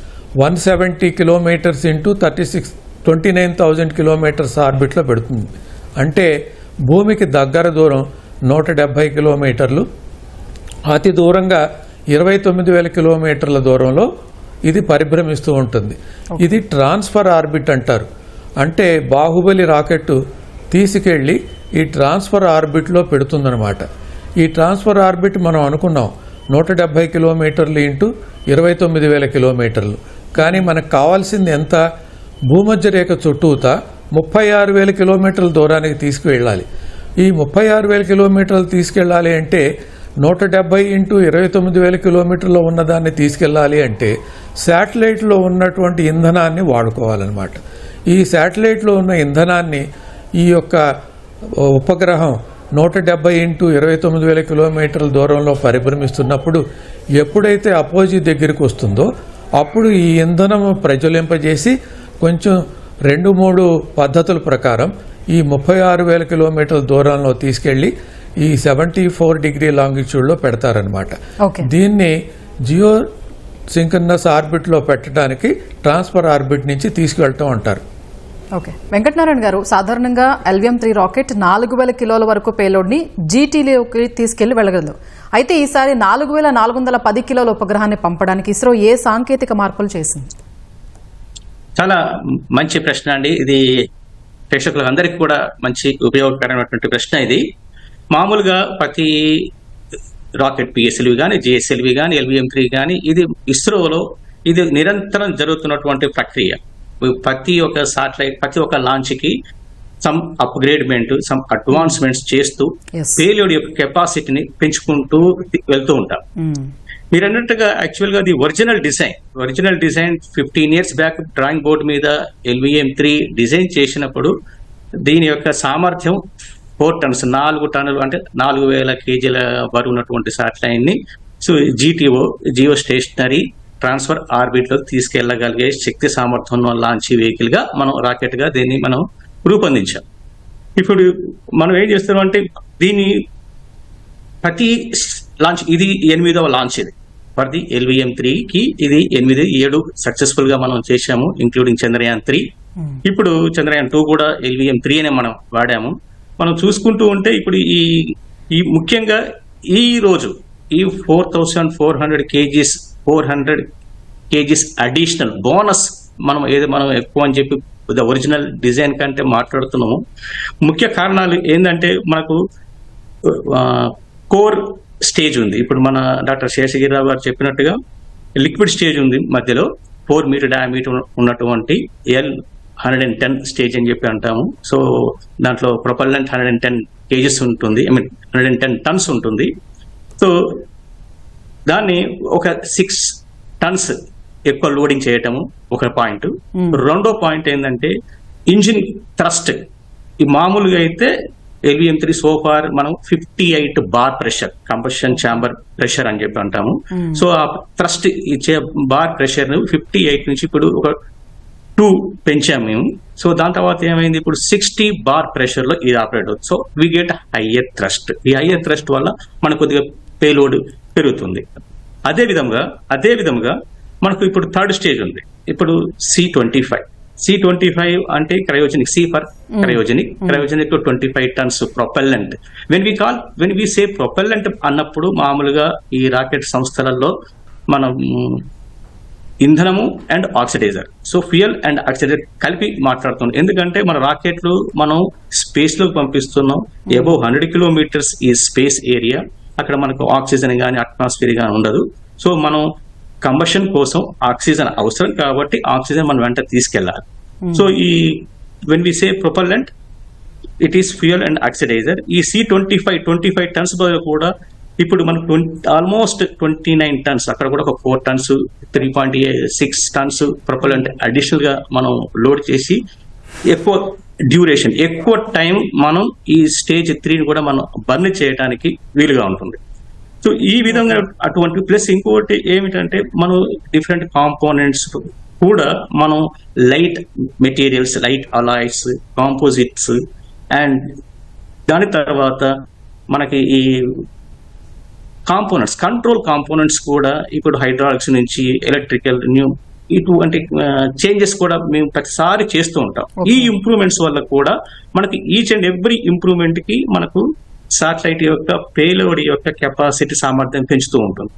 170 kilometres into 29,000 kilometres ఆర్బిట్లో పెడుతుంది. అంటే భూమికి దగ్గర దూరం 170 కిలోమీటర్లు, అతి దూరంగా 29,000 కిలోమీటర్ల దూరంలో ఇది పరిభ్రమిస్తూ ఉంటుంది. ఇది ట్రాన్స్ఫర్ ఆర్బిట్ అంటారు. అంటే బాహుబలి రాకెట్ తీసుకెళ్ళి ఈ ట్రాన్స్ఫర్ ఆర్బిట్లో పెడుతుందన్నమాట. ఈ ట్రాన్స్ఫర్ ఆర్బిట్ మనం అనుకున్నాం 170 కిలోమీటర్లు ఇంటూ 29,000 కిలోమీటర్లు. కానీ మనకు కావాల్సింది ఎంత? భూమధ్య రేఖ చుట్టూతా 36,000 కిలోమీటర్ల దూరానికి తీసుకువెళ్ళాలి. ఈ 36,000 కిలోమీటర్లు తీసుకెళ్ళాలి అంటే 170 ఇంటూ 29,000 కిలోమీటర్లో ఉన్నదాన్ని తీసుకెళ్ళాలి అంటే శాటిలైట్లో ఉన్నటువంటి ఇంధనాన్ని వాడుకోవాలన్నమాట. ఈ శాటిలైట్లో ఉన్న ఇంధనాన్ని ఈ యొక్క ఉపగ్రహం 170 ఇంటూ 29,000 కిలోమీటర్ల దూరంలో పరిభ్రమిస్తున్నప్పుడు ఎప్పుడైతే అపోజీ దగ్గరికి వస్తుందో అప్పుడు ఈ ఇంధనం ప్రజ్వలింపజేసి కొంచెం 2-3 పద్ధతుల ప్రకారం ఈ 36,000 కిలోమీటర్ల దూరంలో తీసుకెళ్లి ఈ 74 డిగ్రీ లాంగిట్యూడ్లో పెడతారనమాట. దీన్ని జియో సింక్రనస్ ఆర్బిట్లో పెట్టడానికి ట్రాన్స్ఫర్ ఆర్బిట్ నుంచి తీసుకెళ్ళటం అంటారు. ఓకే వెంకటనారాయణ గారు, సాధారణంగా LVM-3 రాకెట్ 4,000 కిలోల వరకు పేలోడ్ని జీటీలోకి తీసుకెళ్లి వెళ్ళగలదు. అయితే ఈసారి 4,410 కిలోల ఉపగ్రహాన్ని పంపడానికి ఇస్రో ఏ సాంకేతిక మార్పులు చేసింది? చాలా మంచి ప్రశ్న అండి. ఇది ప్రేక్షకులందరికీ కూడా మంచి ఉపయోగకరమైనటువంటి ప్రశ్న. ఇది మామూలుగా ప్రతి రాకెట్ PSLV కానీ, GSLV కానీ, LVM-3 కానీ ఇది ఇస్రోలో ఇది నిరంతరం జరుగుతున్నటువంటి ప్రక్రియ. ప్రతి ఒక్క సాటిలైట్, ప్రతి ఒక్క లాంచ్కి సమ్ అప్గ్రేడ్మెంట్, సమ్ అడ్వాన్స్మెంట్స్ చేస్తూ పేలోడ్ యొక్క కెపాసిటీని పెంచుకుంటూ వెళ్తూ ఉంటాం. మీరు అన్నట్టుగా యాక్చువల్గా అది original design 15 years back drawing board మీద LVM-3 డిజైన్ చేసినప్పుడు దీని యొక్క సామర్థ్యం 4 tons, 4 టన్నులు, అంటే 4,000 kgల బరువు ఉన్నటువంటి శాటిలైట్ని జియో స్టేషనరీ ట్రాన్స్ఫర్ ఆర్బిట్లో తీసుకెళ్లగలిగే శక్తి సామర్థ్యం లాంచ్ వెహికల్ గా మనం రాకెట్ గా దీన్ని మనం రూపొందించాం. ఇప్పుడు మనం ఏం చేస్తున్నాం అంటే దీన్ని ప్రతి లాంచ్ ఇది 8వ లాంచ్ ఇది ఫర్ ది LVM-3కి. ఇది 7 సక్సెస్ఫుల్ గా మనం చేశాము, ఇంక్లూడింగ్ చంద్రయాన్-3. ఇప్పుడు చంద్రయాన్-2 కూడా LVM-3 అనే మనం వాడాము. మనం చూసుకుంటూ ఉంటే ఇప్పుడు ఈ ముఖ్యంగా ఈ రోజు ఈ 4,400 kgs అడిషనల్ బోనస్ మనం ఎక్కువ అని చెప్పి ఒరిజినల్ డిజైన్ కంటే మాట్లాడుతున్నాము. ముఖ్య కారణాలు ఏంటంటే మనకు కోర్ స్టేజ్ ఉంది. ఇప్పుడు మన డాక్టర్ శేషగిరిరావు గారు చెప్పినట్టుగా లిక్విడ్ స్టేజ్ ఉంది మధ్యలో, 4 మీటర్ డయామీటర్ ఉన్నటువంటి L110 స్టేజ్ అని చెప్పి అంటాము. సో దాంట్లో ప్రొపల్లెంట్ 110 kgs ఉంటుంది, 110 టన్స్ ఉంటుంది. సో దాన్ని ఒక 6 టన్స్ ఎక్కువ లోడింగ్ చేయటము ఒక పాయింట్. రెండో పాయింట్ ఏంటంటే ఇంజిన్ థ్రస్ట్. ఈ మామూలుగా అయితే LVM-3 సోఫార్ మనం 58 bar pressure, combustion chamber pressure అని చెప్పి అంటాము. సో ఆ థ్రస్ట్ ఇచ్చే బార్ ప్రెషర్ 58 నుంచి ఇప్పుడు ఒక 2 పెంచాము మేము. సో దాని తర్వాత ఏమైంది, ఇప్పుడు 60 బార్ ప్రెషర్ లో ఇది ఆపరేట్ అవుతుంది. So we get higher thrust. ఈ హయ్యర్ థ్రస్ట్ వల్ల మనకు కొద్దిగా పేలోడ్ పెరుగుతుంది. అదే విధంగా మనకు ఇప్పుడు థర్డ్ స్టేజ్ ఉంది. ఇప్పుడు C25 అంటే cryogenic, C for cryogenic 25 tons propellant. When we say propellant అన్నప్పుడు మామూలుగా ఈ రాకెట్ సంస్థలలో మనం ఇంధనము and oxidiser, so fuel and oxidiser కలిపి మాట్లాడుతున్నాం. ఎందుకంటే మన రాకెట్లు మనం స్పేస్ లోకి పంపిస్తున్నాం. అబౌవ్ 100 కిలోమీటర్స్ ఈ స్పేస్ ఏరియా, అక్కడ మనకు ఆక్సిజన్ కానీ అట్మాస్ఫియర్ కానీ ఉండదు. సో మనం కంబషన్ కోసం ఆక్సిజన్ అవసరం కాబట్టి ఆక్సిజన్ మనం వెంట తీసుకెళ్లాలి. సో ఈ when we say propellant it is fuel and oxidiser. ఈ C25 టన్స్ బదులు కూడా ఇప్పుడు మనకు ఆల్మోస్ట్ 29 టన్స్, అక్కడ కూడా ఒక 4 టన్స్ 3.6 టన్స్ ప్రొపల్లెంట్ అడిషనల్ గా మనం లోడ్ చేసి ఎక్కువ డ్యూరేషన్, ఎక్కువ టైం మనం ఈ స్టేజ్ 3ని కూడా మనం బర్న్ చేయడానికి వీలుగా ఉంటుంది. సో ఈ విధంగా అటువంటి ప్లస్ ఇంకోటి ఏమిటంటే మనం డిఫరెంట్ కాంపోనెంట్స్ కూడా మనం light materials, light alloys, composites and దాని తర్వాత మనకి ఈ కాంపోనెంట్స్, కంట్రోల్ కాంపోనెంట్స్ కూడా ఇప్పుడు హైడ్రాలిక్స్ నుంచి ఎలక్ట్రికల్ ఇటువంటి చేంజెస్ కూడా మేము ప్రతిసారి చేస్తూ ఉంటాం. ఈ ఇంప్రూవ్మెంట్స్ వల్ల కూడా మనకి ఈచ్ అండ్ ఎవ్రీ ఇంప్రూవ్మెంట్ కి మనకు శాటిలైట్ యొక్క పేలోడ్ యొక్క కెపాసిటీ, సామర్థ్యం పెంచుతూ ఉంటుంది.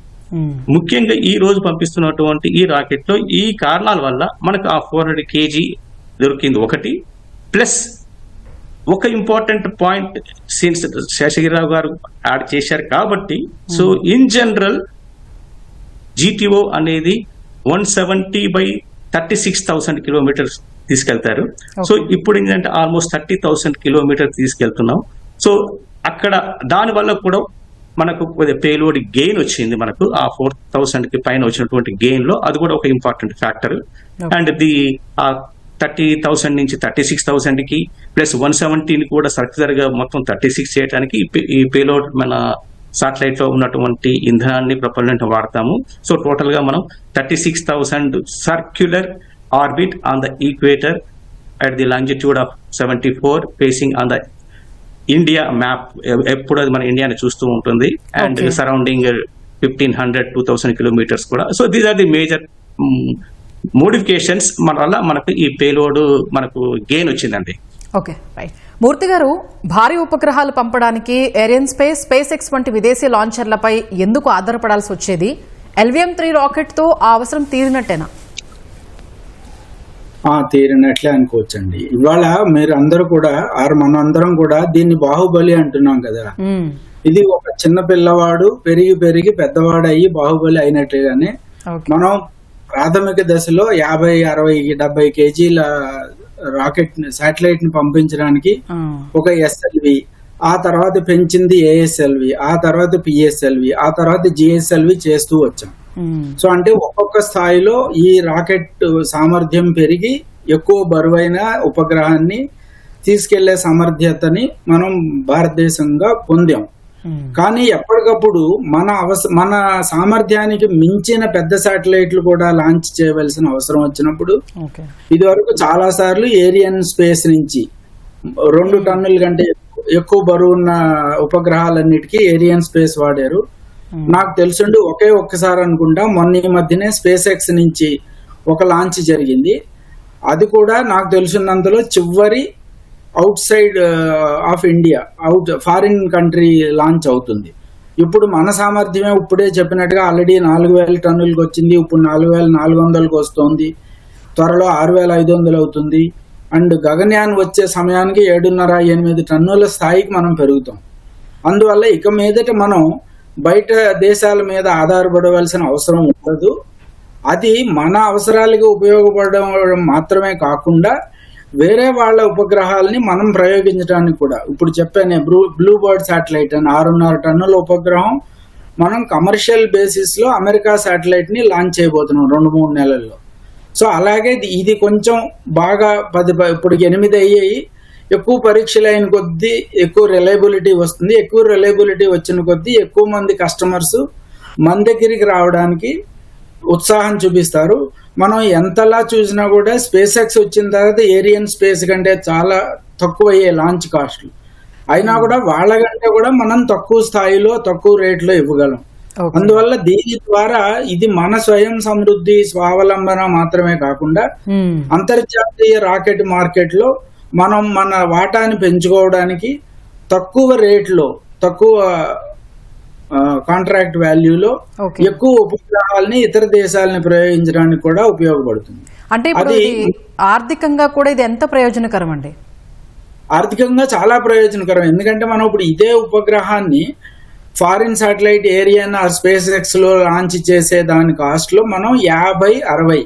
ముఖ్యంగా ఈ రోజు పంపిస్తున్నటువంటి ఈ రాకెట్ లో ఈ కారణాల వల్ల మనకు ఆ 400 kg దొరికింది ఒకటి. ప్లస్ ఒక ఇంపార్టెంట్ పాయింట్ సిన్స్ శేషగిరిరావు గారు యాడ్ చేశారు కాబట్టి, సో ఇన్ జనరల్ GTO అనేది 170/36,000 కిలోమీటర్స్ తీసుకెళ్తారు. సో ఇప్పుడు ఏంటంటే ఆల్మోస్ట్ 30,000 కిలోమీటర్ తీసుకెళ్తున్నాం. సో అక్కడ దాని వల్ల కూడా మనకు పేలోడ్ గెయిన్ వచ్చింది. మనకు ఆ 4,000 కి పైన వచ్చినటువంటి గెయిన్ లో అది కూడా ఒక ఇంపార్టెంట్ ఫ్యాక్టర్. అండ్ ఆ 30,000 నుంచి 36,000 కి ప్లస్ 170 కూడా సర్క్యులర్ గా మొత్తం 36 చేయడానికి ఈ పేలోడ్ మన సాటిలైట్ లో ఉన్నటువంటి ఇంధనాన్ని ప్రొపల్లెంట్ వాడతాము. సో టోటల్ గా మనం 36,000 circular orbit on the equator at the longitude of 74 facing on the India map. ఎప్పుడు అది మన ఇండియాని చూస్తూ ఉంటుంది. అండ్ సరౌండింగ్ 1,500-2,000 కిలోమీటర్స్ కూడా. So these are the major modifications వల్ల మనకు ఈ పేలోడ్ మనకు గెయిన్ వచ్చిందండి. Okay, right. మూర్తి గారు, భారీ ఉపగ్రహాలు పంపడానికి ఏరియన్ స్పేస్ ఎక్స్ వంటి విదేశీ లాంచర్లపై ఎందుకు ఆధారపడాల్సి వచ్చేది? LVM-3 రాకెట్ తో ఆ అవసరం తీరినట్టేనా? తీరినట్లే అనుకోవచ్చండి. ఇవాళ మీరు అందరూ కూడా మనందరం కూడా దీన్ని బాహుబలి అంటున్నాం కదా. ఇది ఒక చిన్న పిల్లవాడు పెరిగి పెరిగి పెద్దవాడు అయ్యి బాహుబలి అయినట్టుగానే మనం ప్రాథమిక దశలో 50, 60, 70 kgల రాకెట్ శాటిలైట్ ని పంపించడానికి ఒక SLV, ఆ తర్వాత పెంచింది ASLV, ఆ తర్వాత PSLV, ఆ తర్వాత GSLV చేస్తూ వచ్చాం. సో అంటే ఒక్కొక్క స్థాయిలో ఈ రాకెట్ సామర్థ్యం పెరిగి ఎక్కువ బరువైన ఉపగ్రహాన్ని తీసుకెళ్లే సామర్థ్యతని మనం భారతదేశంగా పొందాం. కానీ ఎప్పటికప్పుడు మన సామర్థ్యానికి మించిన పెద్ద శాటిలైట్లు కూడా లాంచ్ చేయవలసిన అవసరం వచ్చినప్పుడు ఇది వరకు చాలా సార్లు ఏరియన్ స్పేస్ నుంచి 2 టన్నుల కంటే ఎక్కువ బరువున్న ఉపగ్రహాలన్నిటికీ ఏరియన్ స్పేస్ వాడారు. నాకు తెలుసుండి ఒక్కసారి అనుకుంటా మొన్న ఈ మధ్యనే స్పేస్ ఎక్స్ నుంచి ఒక లాంచ్ జరిగింది. అది కూడా నాకు తెలిసినంతలో చివరి out side of India, foreign country launch అవుతుంది. ఇప్పుడు మన సామర్థ్యమే ఇప్పుడే చెప్పినట్టుగా ఆల్రెడీ 4000 టన్నులకు వచ్చింది, ఇప్పుడు 4400కు వస్తుంది, త్వరలో 6500 అవుతుంది. అండ్ గగన్యాన్ వచ్చే సమయానికి 7.5-8 టన్నుల స్థాయికి మనం పెరుగుతాం. అందువల్ల ఇక మీదట మనం బయట దేశాల మీద ఆధారపడవలసిన అవసరం ఉండదు. అది మన అవసరాలకి ఉపయోగపడడం మాత్రమే కాకుండా వేరే వాళ్ళ ఉపగ్రహాలని మనం ప్రయోగించడానికి కూడా, ఇప్పుడు చెప్పానే బ్లూ బర్డ్ శాటిలైట్ అని 6.5 టన్నుల ఉపగ్రహం మనం కమర్షియల్ బేసిస్ లో అమెరికా శాటిలైట్ ని లాంచ్ చేయబోతున్నాం 2-3 నెలల్లో. సో అలాగే ఇది కొంచెం బాగా ఇప్పుడు 8 అయ్యాయి. ఎక్కువ పరీక్షలు అయిన కొద్దీ ఎక్కువ రిలయబిలిటీ వస్తుంది. ఎక్కువ రిలయబిలిటీ వచ్చిన కొద్దీ ఎక్కువ మంది కస్టమర్స్ మన దగ్గరికి రావడానికి ఉత్సాహం చూపిస్తారు. మనం ఎంతలా చూసినా కూడా స్పేస్ ఎక్స్ వచ్చిన తర్వాత ఏరియన్ స్పేస్ కంటే చాలా తక్కువ అయ్యే లాంచ్ కాస్ట్లు అయినా కూడా వాళ్ళకంటే కూడా మనం తక్కువ స్థాయిలో తక్కువ రేట్లో ఇవ్వగలం. అందువల్ల దీని ద్వారా ఇది మన స్వయం సమృద్ధి స్వావలంబన మాత్రమే కాకుండా అంతర్జాతీయ రాకెట్ మార్కెట్ లో మనం మన వాటాని పెంచుకోవడానికి తక్కువ రేట్లో, తక్కువ కాంట్రాక్ట్ వాల్యూలో ఎక్కువ ఉపగ్రహాలని ఇతర దేశాలని ప్రయోగించడానికి కూడా ఉపయోగపడుతుంది. అంటే ఇప్పుడు ఆర్థికంగా కూడా ఇది ఎంత ప్రయోజనకరం అండి? ఆర్థికంగా చాలా ప్రయోజనకరం. ఎందుకంటే మనం ఇప్పుడు ఇదే ఉపగ్రహాన్ని foreign satellite Ariane or SpaceX లో లాంచ్ చేసే దాని కాస్ట్ లో మనం 50-60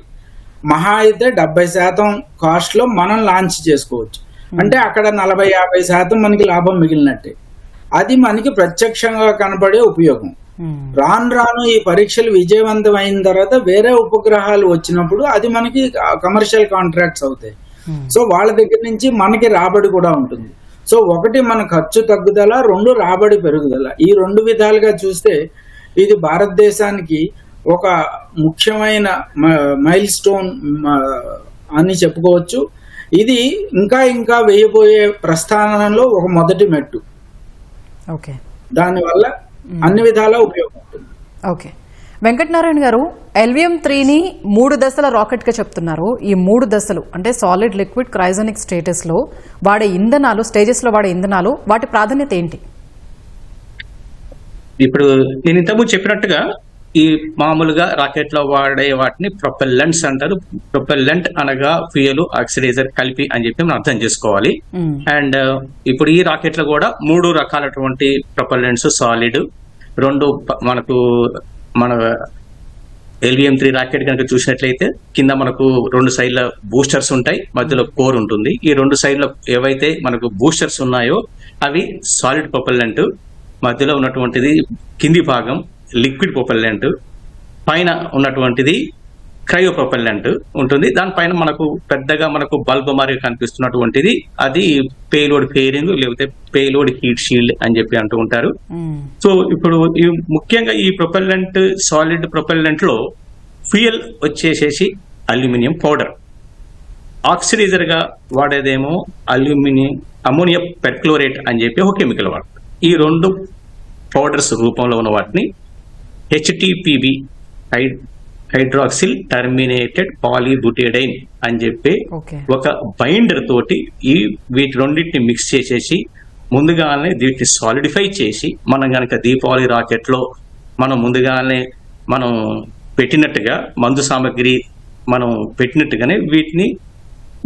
మహా అయితే 70% కాస్ట్ లో మనం లాంచ్ చేసుకోవచ్చు. అంటే అక్కడ 40-50% మనకి లాభం మిగిలినట్టే. అది మనకి ప్రత్యక్షంగా కనపడే ఉపయోగం. రాను ఈ పరీక్షలు విజయవంతం అయిన తర్వాత వేరే ఉపగ్రహాలు వచ్చినప్పుడు అది మనకి కమర్షియల్ కాంట్రాక్ట్స్ అవుతాయి. సో వాళ్ళ దగ్గర నుంచి మనకి రాబడి కూడా ఉంటుంది. సో ఒకటి మన ఖర్చు తగ్గుదల, 2 రాబడి పెరుగుదల. ఈ 2 విధాలుగా చూస్తే ఇది భారతదేశానికి ఒక ముఖ్యమైన మైల్ స్టోన్ అని చెప్పుకోవచ్చు. ఇది ఇంకా వేయబోయే ప్రస్థానంలో ఒక మొదటి మెట్టు. దానివల్ల అన్ని విధాలా ఉపయోగపడుతుంది. ఓకే, వెంకటనారాయణ గారు, LVM-3ని 3 దశల రాకెట్ గా చెప్తున్నారు. ఈ 3 దశలు అంటే సాలిడ్, లిక్విడ్, క్రైజోనిక్ స్టేటస్ లో వాడే ఇంధనాలు, స్టేజెస్ లో వాడే ఇంధనాలు, వాటి ప్రాధాన్యత ఏంటి? ఇప్పుడు నేను ఇంతకుముందు చెప్పినట్టుగా ఈ మామూలుగా రాకెట్ లో వాడే వాటిని ప్రొపెల్లెంట్స్ అంటారు. ప్రొపెల్లెంట్ అనగా ఫ్యూయల్, ఆక్సిడైజర్ కలిపి అని చెప్పి మనం అర్థం చేసుకోవాలి. అండ్ ఇప్పుడు ఈ రాకెట్ లో కూడా 3 రకాలటువంటి ప్రొపెల్లెంట్స్, సాలిడ్ 2 మనకు మన LVM-3 రాకెట్ కనుక చూసినట్లయితే కింద మనకు 2 సైడ్ల బూస్టర్స్ ఉంటాయి, మధ్యలో కోర్ ఉంటుంది. ఈ 2 సైడ్ల ఏవైతే మనకు బూస్టర్స్ ఉన్నాయో అవి సాలిడ్ ప్రొపెల్లెంట్, మధ్యలో ఉన్నటువంటిది కింది భాగం లిక్విడ్ ప్రొపెల్లెంట్, పైన ఉన్నటువంటిది క్రయో ప్రొపెల్లెంట్ ఉంటుంది. దానిపైన మనకు పెద్దగా మనకు బల్బ్ మరియు కనిపిస్తున్నటువంటిది అది పేలోడ్ ఫేరింగ్ లేకపోతే పేలోడ్ హీట్ షీల్డ్ అని చెప్పి అంటూ ఉంటారు. సో ఇప్పుడు ముఖ్యంగా ఈ ప్రొపెల్లెంట్, సాలిడ్ ప్రొపెల్లెంట్ లో ఫ్యూయల్ వచ్చేసేసి అల్యూమినియం పౌడర్, ఆక్సిడైజర్ గా వాడేదేమో అమోనియం పెర్క్లోరేట్ అని చెప్పి ఒక కెమికల్ వాడతారు. ఈ 2 పౌడర్స్ రూపంలో ఉన్న వాటిని HTPB హైడ్రాక్సిల్ టర్మినేటెడ్ పాలీబ్యూటేడైన్ అని చెప్పి ఒక బైండర్ తోటి వీటి రెండింటిని మిక్స్ చేసేసి ముందుగానే వీటిని సాలిడిఫై చేసి మనం కనుక దీపావళి రాకెట్ లో మనం ముందుగానే మనం పెట్టినట్టుగా మందు సామాగ్రి మనం పెట్టినట్టుగానే వీటిని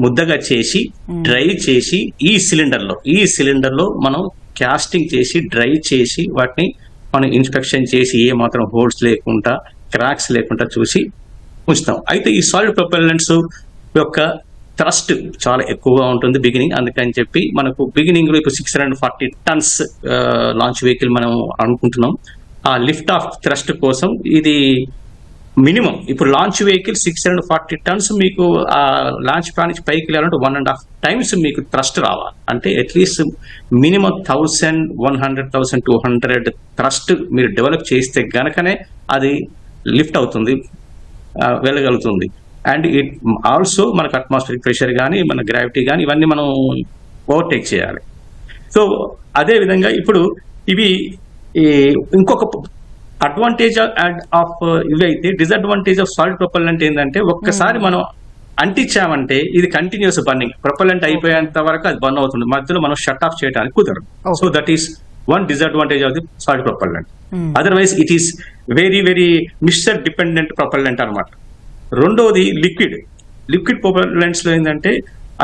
ముద్దగా చేసి డ్రై చేసి ఈ సిలిండర్ లో మనం కాస్టింగ్ చేసి డ్రై చేసి వాటిని మనం ఇన్స్పెక్షన్ చేసి ఏ మాత్రం హోల్స్ లేకుండా, క్రాక్స్ లేకుండా చూసి ఉంచుతాం. అయితే ఈ సాలిడ్ ప్రొపెల్లెంట్స్ యొక్క థ్రస్ట్ చాలా ఎక్కువగా ఉంటుంది బిగినింగ్. అందుకని చెప్పి మనకు బిగినింగ్ లో ఇప్పుడు 640 టన్స్ లాంచ్ వెహికల్ మనం అనుకుంటున్నాం. ఆ లిఫ్ట్ ఆఫ్ థ్రస్ట్ కోసం ఇది మినిమం ఇప్పుడు లాంచ్ వెహికల్ 640 టన్స్ మీకు ఆ లాంచ్ ప్యాడ్ నుంచి పైకి వెళ్ళాలంటే 1.5 times మీకు థ్రస్ట్ రావాలి. అంటే అట్లీస్ట్ మినిమం 1100-1200 థ్రస్ట్ మీరు డెవలప్ చేస్తే గనకనే అది లిఫ్ట్ అవుతుంది, వెళ్ళగలుగుతుంది. అండ్ ఇట్ ఆల్సో మనకు అట్మాస్ఫియరిక్ ప్రెషర్ కానీ, మన గ్రావిటీ కానీ ఇవన్నీ మనం ఓవర్టేక్ చేయాలి. సో అదే విధంగా ఇప్పుడు ఇవి ఇంకొక అడ్వాంటేజ్ ఆఫ్ ఇవి అయితే డిసడ్వాంటేజ్ ఆఫ్ సాలిడ్ ప్రొపల్లెంట్ ఏంటంటే ఒక్కసారి మనం అంటించామంటే ఇది కంటిన్యూస్ బర్నింగ్, ప్రొపల్లెంట్ అయిపోయేంత వరకు అది బర్న్ అవుతుంది, మధ్యలో మనం షట్ ఆఫ్ చేయడానికి కుదరదు. So that is one disadvantage of the solid propellant. Otherwise it is very very mixture dependent propellant అనమాట. రెండోది లిక్విడ్ ప్రొపల్లెంట్స్ లో ఏంటంటే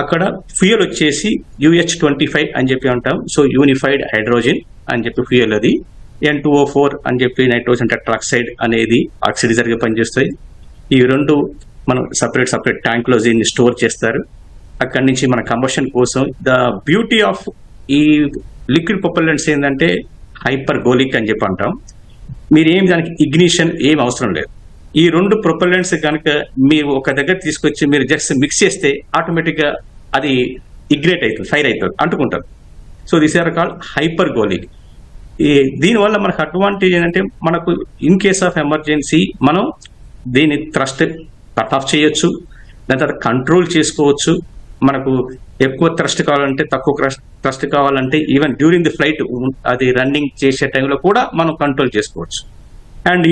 అక్కడ ఫ్యూయల్ వచ్చేసి UH25 అని చెప్పి అంటాం. సో యూనిఫైడ్ హైడ్రోజన్ అని చెప్పి ఫ్యూయల్ అది. N2O4 అని చెప్పి నైట్రోజన్ టెట్రాక్సైడ్ అనేది ఆక్సిడైజర్ గా పనిచేస్తాయి. ఈ రెండు మనం సపరేట్ ట్యాంక్ లో దీన్ని స్టోర్ చేస్తారు. అక్కడి నుంచి మన కంబషన్ కోసం ద బ్యూటీ ఆఫ్ ఈ లిక్విడ్ ప్రొపల్లెంట్స్ ఏంటంటే హైపర్గోలిక్ అని చెప్పి అంటాం. మీరు దానికి ఇగ్నిషన్ ఏం అవసరం లేదు. ఈ రెండు ప్రొపల్లెంట్స్ కనుక మీరు ఒక దగ్గర తీసుకొచ్చి మీరు జస్ట్ మిక్స్ చేస్తే ఆటోమేటిక్ గా అది ఇగ్నేట్ అవుతుంది, ఫైర్ అవుతుంది, అంటుకుంటుంది. So this are called hypergolic. దీనివల్ల మనకు అడ్వాంటేజ్ ఏంటంటే మనకు ఇన్ కేస్ ఆఫ్ ఎమర్జెన్సీ మనం దీన్ని థ్రస్ట్ కట్ ఆఫ్ చేయొచ్చు, దాని తర్వాత కంట్రోల్ చేసుకోవచ్చు. మనకు ఎక్కువ థ్రస్ట్ కావాలంటే తక్కువ థ్రస్ట్ కావాలంటే ఈవెన్ డ్యూరింగ్ ది ఫ్లైట్ అది రన్నింగ్ చేసే టైంలో కూడా మనం కంట్రోల్ చేసుకోవచ్చు. అండ్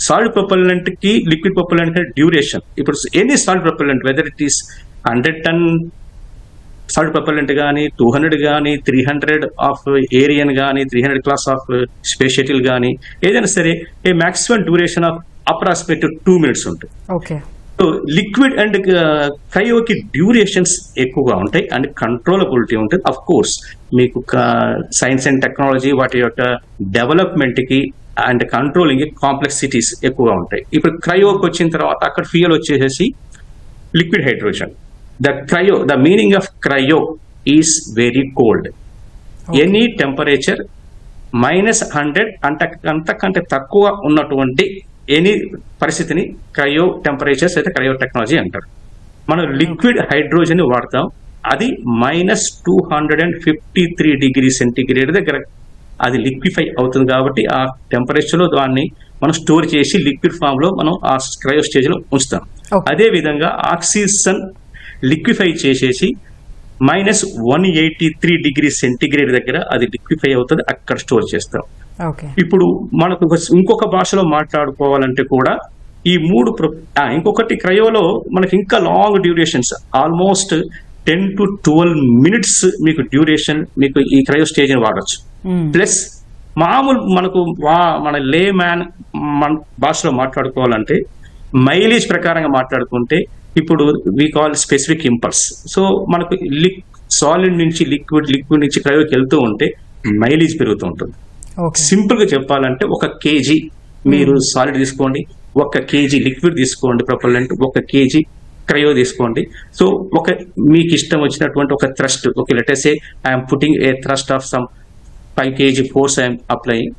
సాలిడ్ ప్రొపల్లెంట్ కి లిక్విడ్ ప్రొపల్లెంట్ డ్యూరేషన్, ఇప్పుడు any solid propellant whether it is 100 ton solid propellant కానీ 200 కానీ 300 ఆఫ్ ఏరియన్ కానీ 300 క్లాస్ ఆఫ్ స్పేస్ షటిల్ కానీ ఏదైనా సరే a maximum duration of approximate 2 minutes ఉంటుంది. ఓకే. సో లిక్విడ్ అండ్ క్రయోకి డ్యూరేషన్స్ ఎక్కువగా ఉంటాయి అండ్ కంట్రోలబిలిటీ ఉంటుంది. అఫ్ కోర్స్ మీకు సైన్స్ అండ్ టెక్నాలజీ వాటి యొక్క డెవలప్మెంట్ కి అండ్ కంట్రోలింగ్ కాంప్లెక్సిటీస్ ఎక్కువగా ఉంటాయి. ఇప్పుడు క్రయోకి వచ్చిన తర్వాత అక్కడ ఫ్యూయల్ వచ్చేసి liquid hydrogen. The meaning of cryo is very cold. Any temperature -100 అంతకంటే తక్కువ ఉన్నటువంటి ఎనీ పరిస్థితిని క్రయో టెంపరేచర్స్ అయితే క్రయో టెక్నాలజీ అంటారు. మనం లిక్విడ్ హైడ్రోజన్ వాడతాం, అది -253 degrees సెంటిగ్రేడ్ దగ్గర అది లిక్విఫై అవుతుంది. కాబట్టి ఆ టెంపరేచర్ లో దాన్ని మనం స్టోర్ చేసి లిక్విడ్ ఫామ్ లో మనం ఆ క్రయో స్టేజ్ లో ఉంచుతాం. అదే విధంగా ఆక్సిజన్ లిక్విఫై చేసేసి -183 degrees సెంటిగ్రేడ్ దగ్గర అది లిక్విఫై అవుతుంది, అక్కడ స్టోర్ చేస్తాం. ఇప్పుడు మనకు ఇంకొక భాషలో మాట్లాడుకోవాలంటే కూడా ఈ మూడు ఇంకొకటి క్రయోలో మనకి ఇంకా long durations almost 10 to 12 minutes మీకు డ్యూరేషన్ మీకు ఈ క్రయో స్టేజ్ ని వాడచ్చు. ప్లస్ మామూలు మనకు మన లే మ్యాన్ మన భాషలో మాట్లాడుకోవాలంటే మైలేజ్ ప్రకారంగా మాట్లాడుకుంటే ఇప్పుడు we call specific impulse. So మనకు సాలిడ్ నుంచి లిక్విడ్ నుంచి క్రయోకి వెళ్తూ ఉంటే మైలేజ్ పెరుగుతూ ఉంటుంది. సింపుల్ గా చెప్పాలంటే 1 kg మీరు సాలిడ్ తీసుకోండి, 1 kg లిక్విడ్ తీసుకోండి ప్రొపల్లెంట్, 1 kg క్రయో తీసుకోండి. సో మీకు ఇష్టం వచ్చినటువంటి ఒక thrust, okay let us say I'm putting a thrust of some 5 kg force I'm applying.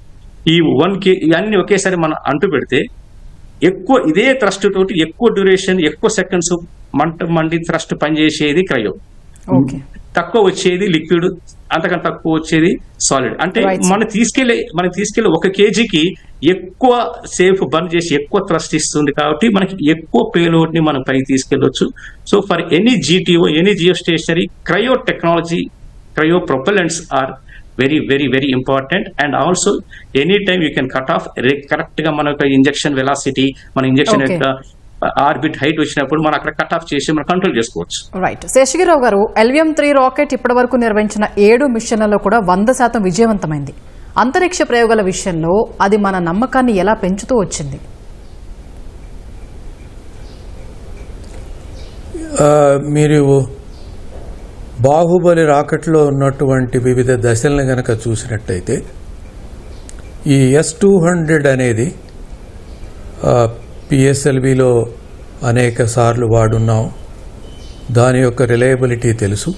ఈ 1 kg ఇవన్నీ ఒకేసారి మనం అంటు పెడితే ఎక్కువ ఇదే థ్రస్ట్ తోటి ఎక్కువ డ్యూరేషన్ ఎక్కువ సెకండ్స్ మండి థ్రస్ట్ పనిచేసేది క్రయో, తక్కువ వచ్చేది లిక్విడ్, అంతకంటే తక్కువ వచ్చేది సాలిడ్. అంటే మనం తీసుకెళ్లే 1 kgకి ఎక్కువ సేఫ్ బర్న్ చేసి ఎక్కువ థ్రస్ట్ ఇస్తుంది కాబట్టి మనకి ఎక్కువ పేలోడ్ ని మనం పైకి తీసుకెళ్లొచ్చు. So for any GTO any geo stationary cryo technology cryo propellants are very very very important. And also any time you can cut off correct గా మన ఇంజెక్షన్ వెలాసిటీ మన ఇంజెక్షన్ యొక్క ఆర్బిట్ హైట్ వచ్చినప్పుడు మనం అక్కడ కట్ ఆఫ్ చేసి మనం control చేసుకోవచ్చు. రైట్. శేషగిరిరావు గారు, LVM-3 రాకెట్ ఇప్పటి వరకు నిర్వహించిన 7 మిషన్లలో కూడా 100% విజయవంతమైంది. అంతరిక్ష ప్రయోగాల విషయంలో అది మన నమ్మకాన్ని ఎలా పెంచుతూ వచ్చింది? మీరు బాహుబలి రాకెట్లో ఉన్నటువంటి వివిధ దశలను గనక చూసినట్టయితే ఈ S-200 అనేది PSLVలో అనేక సార్లు వాడున్నాం, దాని యొక్క రిలయబిలిటీ తెలుసు.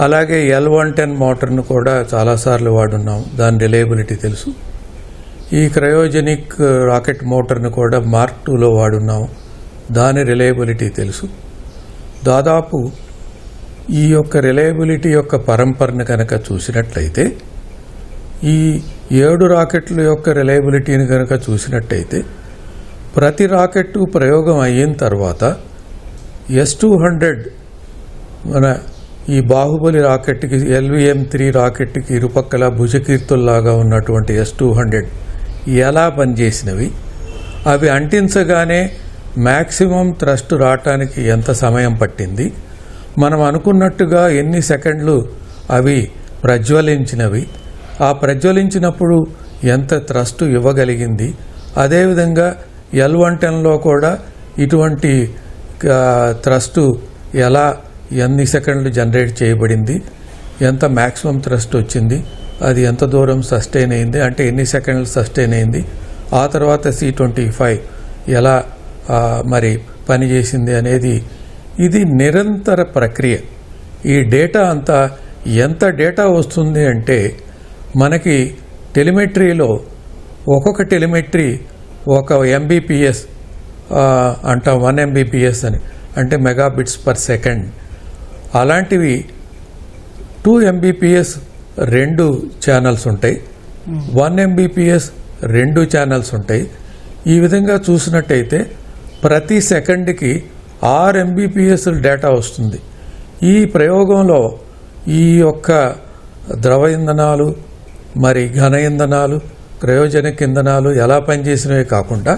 అలాగే L-110 మోటార్ను కూడా చాలాసార్లు వాడున్నాం, దాని రిలయబిలిటీ తెలుసు. ఈ క్రయోజెనిక్ రాకెట్ మోటార్ను కూడా Mark 2లో వాడున్నాం, దాని రిలయబిలిటీ తెలుసు. దాదాపు ఈ యొక్క రిలయబిలిటీ యొక్క పరంపరను కనుక చూసినట్లయితే ఈ 7 రాకెట్ల యొక్క రిలయబిలిటీని కనుక చూసినట్టయితే ప్రతి రాకెట్ ప్రయోగం అయిన తర్వాత S-200 మన ఈ బాహుబలి రాకెట్కి LVM-3 రాకెట్కి ఇరుపక్కల భుజకీర్తుల్లాగా ఉన్నటువంటి S-200 ఎలా పనిచేసినవి, అవి అంటించగానే మ్యాక్సిమం థ్రస్ట్ రావటానికి ఎంత సమయం పట్టింది, మనం అనుకున్నట్టుగా ఎన్ని సెకండ్లు అవి ప్రజ్వలించినవి, ఆ ప్రజ్వలించినప్పుడు ఎంత థ్రస్ట్ ఇవ్వగలిగింది, అదేవిధంగా L-110లో కూడా ఇటువంటి థ్రస్ట్ ఎలా ఎన్ని సెకండ్లు జనరేట్ చేయబడింది, ఎంత మ్యాక్సిమం థ్రస్ట్ వచ్చింది, అది ఎంత దూరం సస్టైన్ అయింది, అంటే ఎన్ని సెకండ్లు సస్టైన్ అయింది, ఆ తర్వాత C-25 ఎలా మరి పనిచేసింది అనేది ఇది నిరంతర ప్రక్రియ. ఈ డేటా అంతా ఎంత డేటా వస్తుంది అంటే మనకి టెలిమెట్రీలో ఒక్కొక్క టెలిమెట్రీ ఒక MBPS అంటాం, 1 MBPS అని, అంటే మెగాబిట్స్ పర్ సెకండ్. అలాంటివి 2 MBPS 2 ఛానల్స్ ఉంటాయి, 1 MBPS 2 ఛానల్స్ ఉంటాయి. ఈ విధంగా చూసినట్టయితే ప్రతి సెకండ్కి 6 MBPS డేటా వస్తుంది. ఈ ప్రయోగంలో ఈ యొక్క ద్రవ ఇంధనాలు, మరి ఘన ఇంధనాలు, క్రయోజనిక్ ఇంధనాలు ఎలా పనిచేసినవే కాకుండా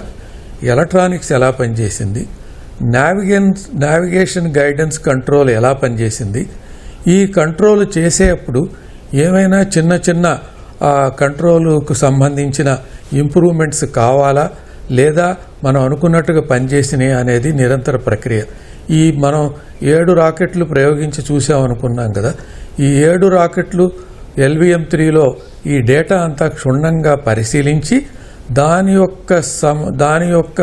ఎలక్ట్రానిక్స్ ఎలా పనిచేసింది, నావిగేషన్ గైడెన్స్ కంట్రోల్ ఎలా పనిచేసింది, ఈ కంట్రోల్ చేసేటప్పుడు ఏమైనా చిన్న చిన్న కంట్రోలుకు సంబంధించిన ఇంప్రూవ్మెంట్స్ కావాలా లేదా మనం అనుకున్నట్టుగా పనిచేసినాయి అనేది నిరంతర ప్రక్రియ. మనం 7 రాకెట్లు ప్రయోగించి చూసామనుకున్నాం కదా, ఈ 7 రాకెట్లు LVM-3లో ఈ డేటా అంతా క్షుణ్ణంగా పరిశీలించి దాని యొక్క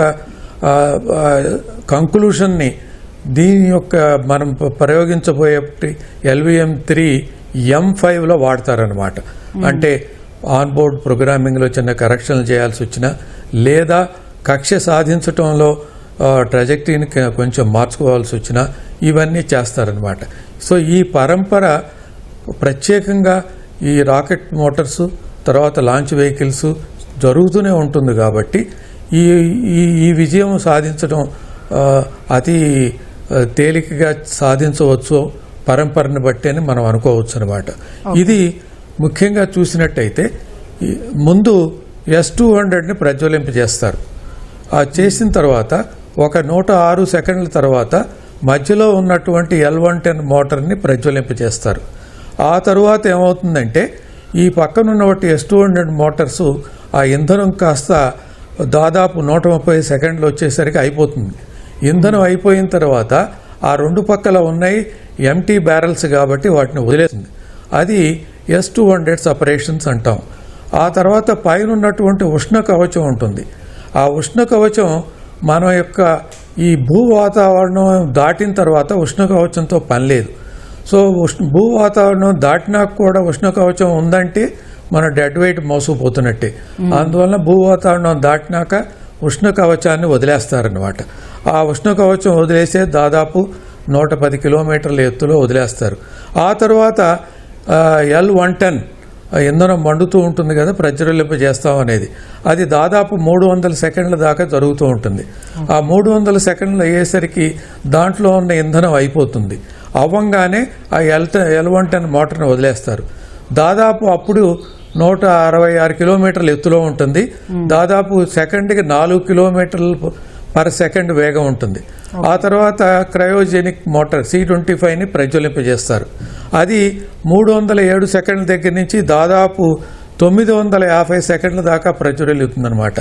కంక్లూషన్ని దీని యొక్క మనం ప్రయోగించబోయే LVM-3 M5లో వాడతారనమాట. అంటే ఆన్బోర్డ్ ప్రోగ్రామింగ్లో చిన్న కరెక్షన్లు చేయాల్సి వచ్చినా లేదా కక్ష సాధించటంలో ట్రాజెక్టరీని కొంచెం మార్చుకోవాల్సి వచ్చినా ఇవన్నీ చేస్తారనమాట. సో ఈ పరంపర ప్రత్యేకంగా ఈ రాకెట్ మోటార్స్ తర్వాత లాంచ్ వెహికల్స్ జరుగుతూనే ఉంటుంది. కాబట్టి ఈ విజయం సాధించడం అతి తేలికగా సాధించవచ్చు పరంపరను బట్టి అని మనం అనుకోవచ్చు అనమాట. ఇది ముఖ్యంగా చూసినట్టయితే ముందు S-200ని ప్రజ్వలింపజేస్తారు. చేసిన తర్వాత ఒక 106 సెకండ్ల తర్వాత మధ్యలో ఉన్నటువంటి L-110 మోటార్ని ప్రజ్వలింపజేస్తారు. ఆ తరువాత ఏమవుతుందంటే ఈ పక్కనున్నటువంటి S-200 మోటార్సు ఆ ఇంధనం కాస్త దాదాపు 130 సెకండ్లు వచ్చేసరికి అయిపోతుంది. ఇంధనం అయిపోయిన తర్వాత ఆ 2 పక్కల ఉన్నాయి ఎంటీ బ్యారల్స్ కాబట్టి వాటిని వదిలేస్తుంది. అది S-200 సపరేషన్స్ అంటాం. ఆ తర్వాత పైన ఉన్నటువంటి ఉష్ణ కవచం ఉంటుంది. ఆ ఉష్ణ కవచం మన యొక్క ఈ భూ వాతావరణం దాటిన తర్వాత ఉష్ణ కవచంతో పని లేదు. సో భూ వాతావరణం దాటినాక కూడా ఉష్ణ కవచం ఉందంటే మన డెడ్ వెయిట్ మోసుకుపోతున్నట్టే. అందువలన భూ వాతావరణం దాటినాక ఉష్ణ కవచాన్ని వదిలేస్తారనమాట. ఆ ఉష్ణ కవచం వదిలేసే దాదాపు 110 కిలోమీటర్ల ఎత్తులో వదిలేస్తారు. ఆ తర్వాత L-110 ఇంధనం మండుతూ ఉంటుంది కదా, ప్రజ్వలింపజేస్తాం అనేది, అది దాదాపు 300 సెకండ్ల దాకా జరుగుతూ ఉంటుంది. ఆ 300 సెకండ్లు అయ్యేసరికి దాంట్లో ఉన్న ఇంధనం అయిపోతుంది. అవ్వంగానే ఆ L-110 మోటార్ని వదిలేస్తారు. దాదాపు అప్పుడు 166 కిలోమీటర్ల ఎత్తులో ఉంటుంది. దాదాపు సెకండ్కి 4 కిలోమీటర్లు పర్ సెకండ్ వేగం ఉంటుంది. ఆ తర్వాత క్రయోజెనిక్ మోటార్ C-25ని ప్రజ్వలింపజేస్తారు. అది 307 సెకండ్ల దగ్గర నుంచి దాదాపు 950 సెకండ్ల దాకా ప్రజ్వలిస్తుందన్నమాట.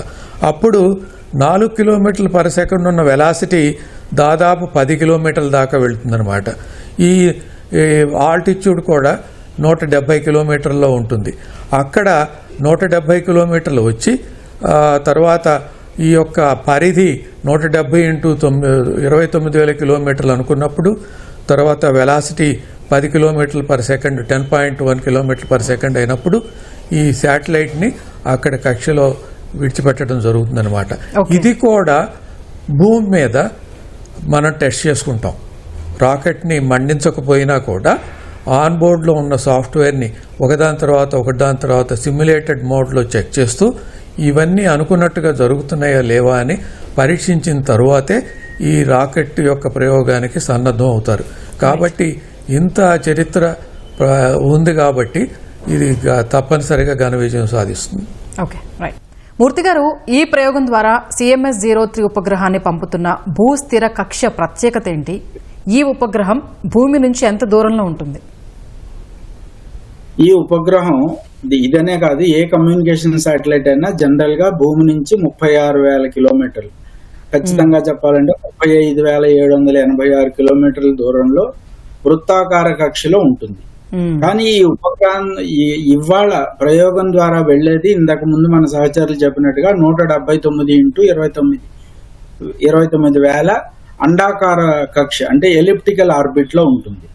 అప్పుడు 4 కిలోమీటర్ల పర్ సెకండ్ ఉన్న వెలాసిటీ దాదాపు 10 కిలోమీటర్ల దాకా వెళుతుందన్నమాట. ఈ ఆల్టిట్యూడ్ కూడా 170 కిలోమీటర్లో ఉంటుంది. అక్కడ 170 కిలోమీటర్లు వచ్చి తర్వాత ఈ యొక్క పరిధి 170 × 29,000 కిలోమీటర్లు అనుకున్నప్పుడు తర్వాత వెలాసిటీ 10 కిలోమీటర్లు పర్ సెకండ్ 10.1 కిలోమీటర్లు పర్ సెకండ్ అయినప్పుడు ఈ శాటిలైట్ని అక్కడ కక్షలో విడిచిపెట్టడం జరుగుతుందన్నమాట. ఇది కూడా భూమి మీద మనం టెస్ట్ చేసుకుంటాం. రాకెట్ని మండించకపోయినా కూడా ఆన్బోర్డ్లో ఉన్న సాఫ్ట్వేర్ని ఒకదాని తర్వాత సిమ్యులేటెడ్ మోడ్లో చెక్ చేస్తూ ఇవన్నీ అనుకున్నట్టుగా జరుగుతున్నాయా లేవా అని పరీక్షించిన తరువాతే ఈ రాకెట్ యొక్క ప్రయోగానికి సన్నద్ధం అవుతారు. కాబట్టి ఇంత చరిత్ర ఉంది కాబట్టి ఇది తప్పనిసరిగా ఘన విజయం సాధిస్తుంది. Okay, right. మూర్తి గారు, ఈ ప్రయోగం ద్వారా CMS-03 ఉపగ్రహాన్ని పంపుతున్న భూస్థిర కక్ష్య ప్రత్యేకత ఏంటి? ఈ ఉపగ్రహం భూమి నుంచి ఎంత దూరంలో ఉంటుంది? ఈ ఉపగ్రహం ఇదనే కాదు, ఏ కమ్యూనికేషన్ శాటిలైట్ అయినా జనరల్ గా భూమి నుంచి 36,000 కిలోమీటర్లు, ఖచ్చితంగా చెప్పాలంటే 35,786 కిలోమీటర్ల దూరంలో వృత్తాకార కక్షలో ఉంటుంది. కానీ ఈ ఉపగ్రహం ఇవాళ ప్రయోగం ద్వారా వెళ్లేది ఇంతకు ముందు మన సహచరులు చెప్పినట్టుగా 179,29,000 అండాకార కక్ష, అంటే ఎలిప్టికల్ ఆర్బిట్ లో ఉంటుంది.